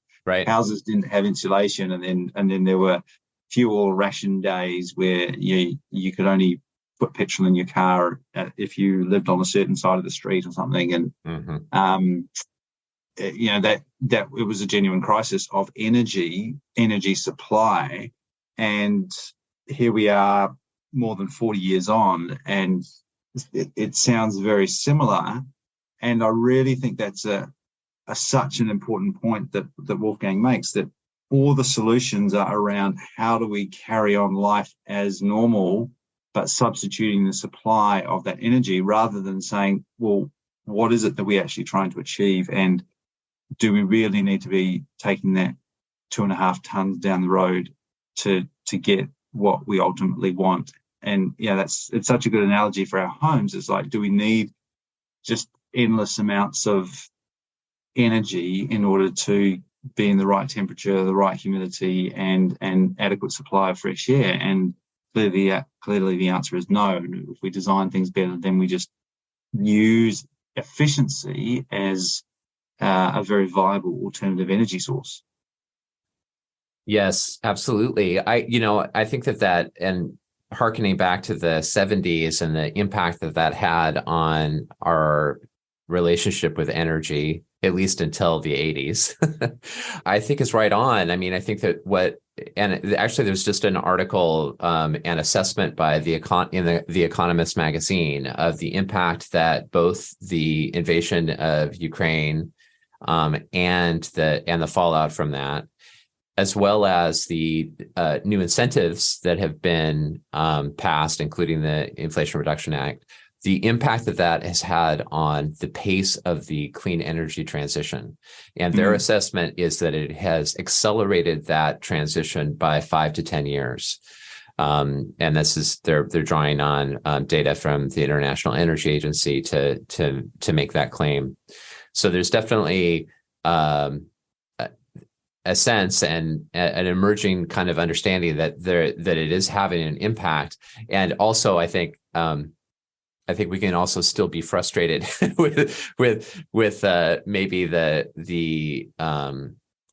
houses didn't have insulation, and then there were fuel ration days where you could only put petrol in your car if you lived on a certain side of the street or something, and that it was a genuine crisis of energy supply. And here we are more than 40 years on, and it sounds very similar. And I really think that's such an important point that Wolfgang makes, that all the solutions are around how do we carry on life as normal, but substituting the supply of that energy, rather than saying, well, what is it that we're actually trying to achieve? And do we really need to be taking that 2.5 tons down the road to get what we ultimately want? And it's such a good analogy for our homes. It's like, do we need just endless amounts of energy in order to be in the right temperature, the right humidity, and adequate supply of fresh air? And clearly the answer is no. If we design things better, then we just use efficiency as a very viable alternative energy source. Yes, absolutely. I think that and hearkening back to the 70s and the impact that had on our relationship with energy, at least until the 80s, I think is right on. I think that actually there's just an article, an assessment by in the Economist magazine of the impact that both the invasion of Ukraine and the fallout from that as well as the new incentives that have been passed, including the Inflation Reduction Act, the impact that has had on the pace of the clean energy transition. And their assessment is that it has accelerated that transition by 5 to 10 years. And this is they're drawing on data from the International Energy Agency to make that claim. So there's definitely a sense and an emerging kind of understanding that it is having an impact. And also, I think we can also still be frustrated with maybe the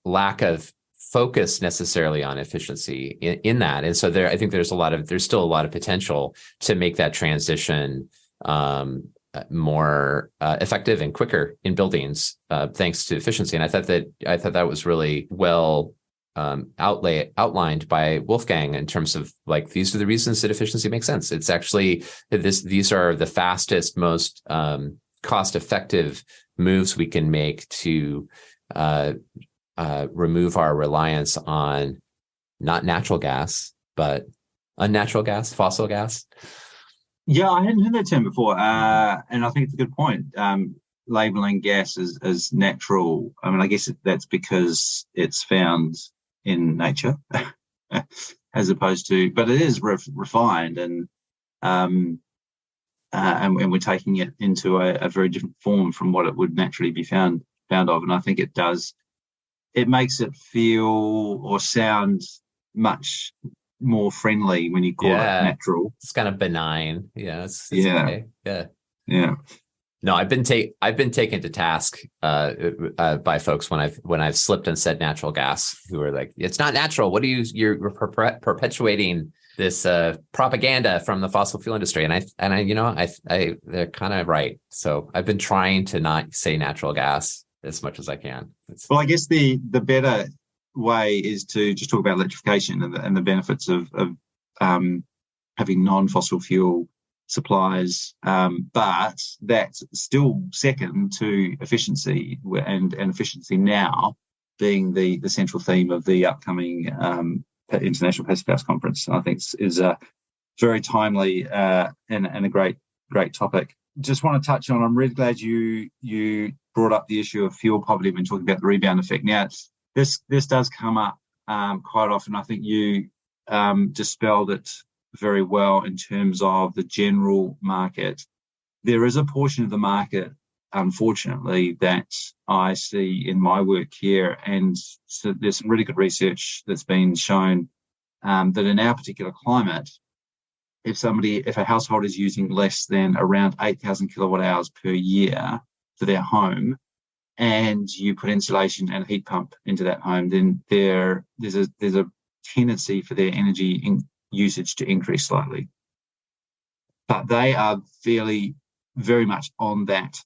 lack of focus necessarily on efficiency in that. And so I think there's still a lot of potential to make that transition more effective and quicker in buildings, thanks to efficiency. And I thought that was really well outlined by Wolfgang in terms of like, these are the reasons that efficiency makes sense. It's actually these are the fastest, most cost-effective moves we can make to remove our reliance on not natural gas, but unnatural gas, fossil gas. Yeah, I hadn't heard that term before, and I think it's a good point. Labeling gas as natural. I mean, I guess that's because it's found in nature, as opposed to, but it is refined, and we're taking it into a very different form from what it would naturally be found of. And I think it does. It makes it feel or sound much more friendly when you call it natural. It's kind of benign. Yeah, it's okay. Yeah. No, I've been taken to task by folks when I've slipped and said natural gas, who are like, it's not natural. What you're perpetuating this propaganda from the fossil fuel industry, and I they're kind of right. So I've been trying to not say natural gas as much as I can. Well, I guess the better way is to just talk about electrification and the benefits of having non-fossil fuel supplies, but that's still second to efficiency, and efficiency now being the central theme of the upcoming International Passive House Conference. I think is very timely and a great topic. Just want to touch on, I'm really glad you brought up the issue of fuel poverty when talking about the rebound effect. Now, this does come up quite often. I think you dispelled it very well in terms of the general market. There is a portion of the market, unfortunately, that I see in my work here, and so there's some really good research that's been shown that in our particular climate, if a household is using less than around 8,000 kilowatt hours per year for their home, and you put insulation and a heat pump into that home, then there's a tendency for their energy usage to increase slightly. But they are very much on that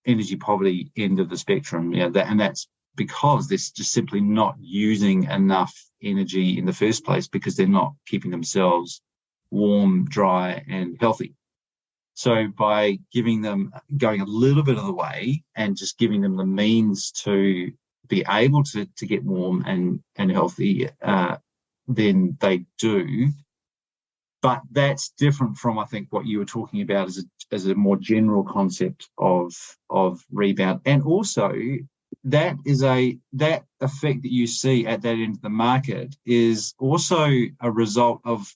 energy poverty end of the spectrum. Yeah, and that's because they're just simply not using enough energy in the first place, because they're not keeping themselves warm, dry, and healthy. So by going a little bit of the way and just giving them the means to be able to get warm and healthy, then they do. But that's different from, I think, what you were talking about as a more general concept of rebound. And also that effect that you see at that end of the market is also a result of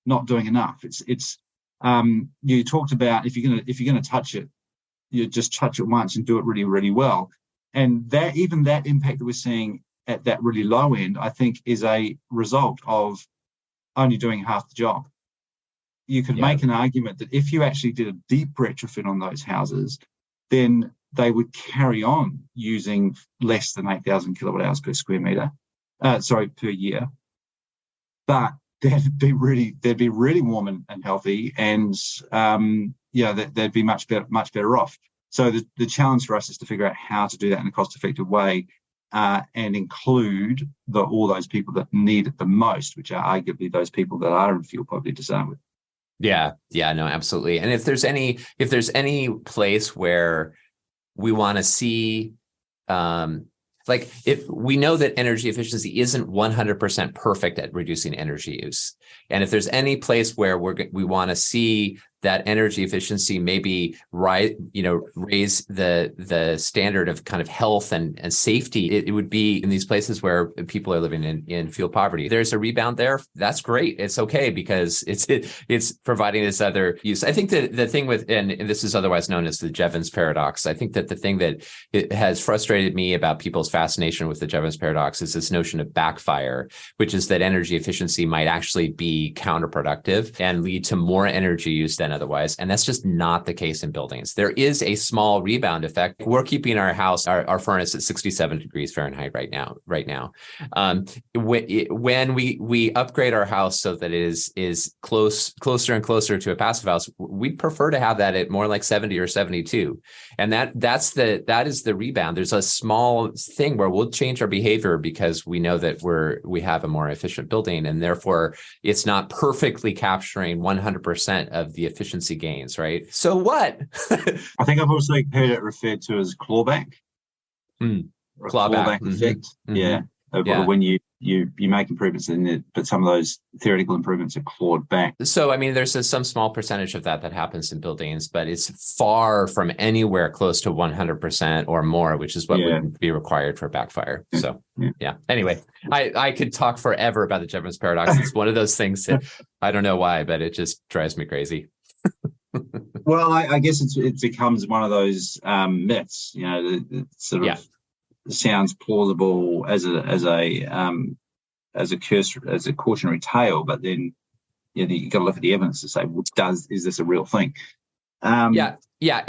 not doing enough. It's you talked about if you're gonna touch it, you just touch it once and do it really, really well. And that impact that we're seeing at that really low end, I think, is a result of only doing half the job. You could make an argument that if you actually did a deep retrofit on those houses, then they would carry on using less than 8,000 kilowatt hours per square meter, per year. But they'd be really warm and healthy, and they'd be much better off. So the challenge for us is to figure out how to do that in a cost-effective way, and include all those people that need it the most, which are arguably those people that are in fuel poverty to start with. Yeah, no, absolutely. And if there's any place where we want to see we know that energy efficiency isn't 100% perfect at reducing energy use. And if there's any place where we want to see that energy efficiency maybe raise the standard of kind of health and safety, it would be in these places where people are living in fuel poverty. There's a rebound there. That's great. It's okay because it's providing this other use. I think that the thing with, and this is otherwise known as the Jevons paradox, I think that the thing that it has frustrated me about people's fascination with the Jevons paradox is this notion of backfire, which is that energy efficiency might actually be counterproductive and lead to more energy use than otherwise. And that's just not the case in buildings. There is a small rebound effect. We're keeping our house, our furnace at 67 degrees Fahrenheit right now. When we upgrade our house so that it is closer and closer to a passive house, we prefer to have that at more like 70 or 72. And that is the rebound. There's a small thing where we'll change our behavior because we know that we have a more efficient building, and therefore it's not perfectly capturing 100% of the efficiency gains, right? So what? I think I've also heard it referred to as clawback. Clawback effect. Mm-hmm. Yeah. When you make improvements in it, but some of those theoretical improvements are clawed back. So, I mean, there's some small percentage of that happens in buildings, but it's far from anywhere close to 100% or more, which is what would be required for backfire. So, yeah. Anyway, I could talk forever about the Jevons paradox. It's one of those things that I don't know why, but it just drives me crazy. Well, I guess it becomes one of those myths, that sort of sounds plausible as a cautionary tale, but then you got to look at the evidence to say, well, is this a real thing? I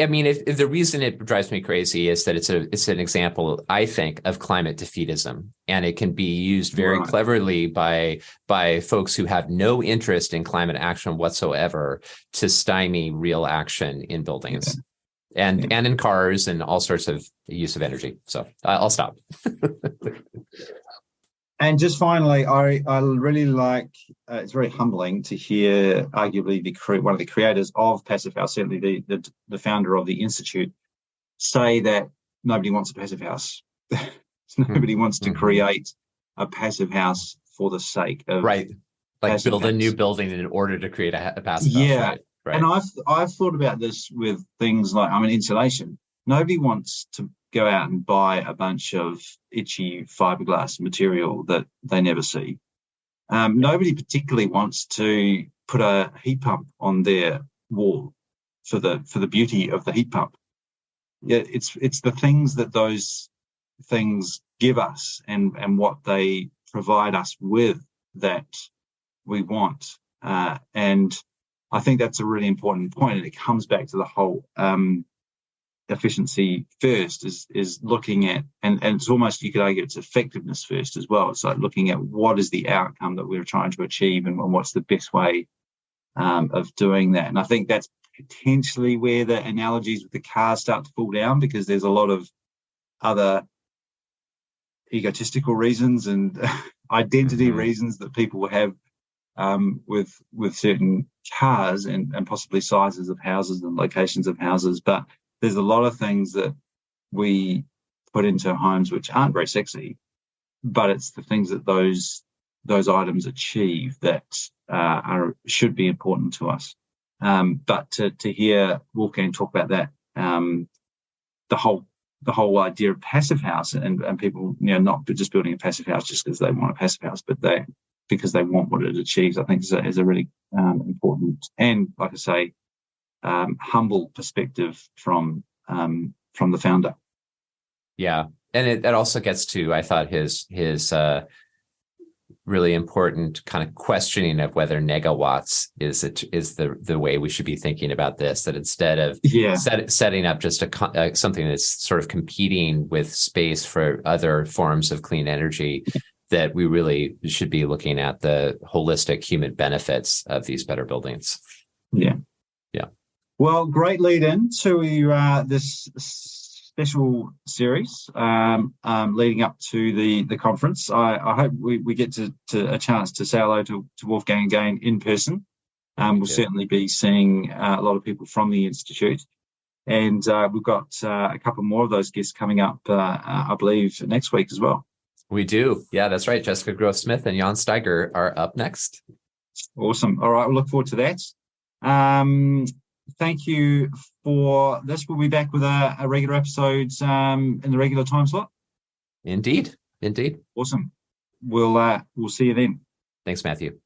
mean, if the reason it drives me crazy is that it's an example, I think, of climate defeatism, and it can be used very cleverly by folks who have no interest in climate action whatsoever to stymie real action in buildings. And in cars and all sorts of use of energy. So I'll stop. And just finally, I really like, it's very humbling to hear arguably one of the creators of Passive House, certainly the founder of the Institute, say that nobody wants a passive house. Nobody wants to create a passive house for the sake of... Right. Like build a new building in order to create a passive house. Right. Right. And I've thought about this with things like, insulation. Nobody wants to go out and buy a bunch of itchy fiberglass material that they never see. Nobody particularly wants to put a heat pump on their wall for the beauty of the heat pump. Yeah, it's the things that those things give us and what they provide us with that we want. And I think that's a really important point, and it comes back to the whole efficiency first is looking at, and it's almost, you could argue it's effectiveness first as well. It's like looking at what is the outcome that we're trying to achieve and what's the best way of doing that. And I think that's potentially where the analogies with the car start to fall down, because there's a lot of other egotistical reasons and identity reasons that people will have with certain cars and possibly sizes of houses and locations of houses. But there's a lot of things that we put into homes which aren't very sexy, but it's the things that those items achieve that should be important to us. But to hear Wolfgang talk about that, the whole idea of passive house and people, not just building a passive house just because they want a passive house, but because they want what it achieves, I think is a really important and, like I say, humble perspective from the founder. Yeah, and it also gets to, I thought, his really important kind of questioning of whether negawatts is the way we should be thinking about this. That instead of setting up just something that's sort of competing with space for other forms of clean energy, that we really should be looking at the holistic human benefits of these better buildings. Yeah. Well, great lead in to this special series leading up to the conference. I hope we get to a chance to say hello to Wolfgang again in person. We'll certainly be seeing a lot of people from the Institute. And we've got a couple more of those guests coming up, I believe, next week as well. We do. Yeah, that's right. Jessica Gross-Smith and Jan Steiger are up next. Awesome. All right. We'll look forward to that. Thank you for this. We'll be back with a regular episode in the regular time slot. Indeed. Awesome. We'll see you then. Thanks, Matthew.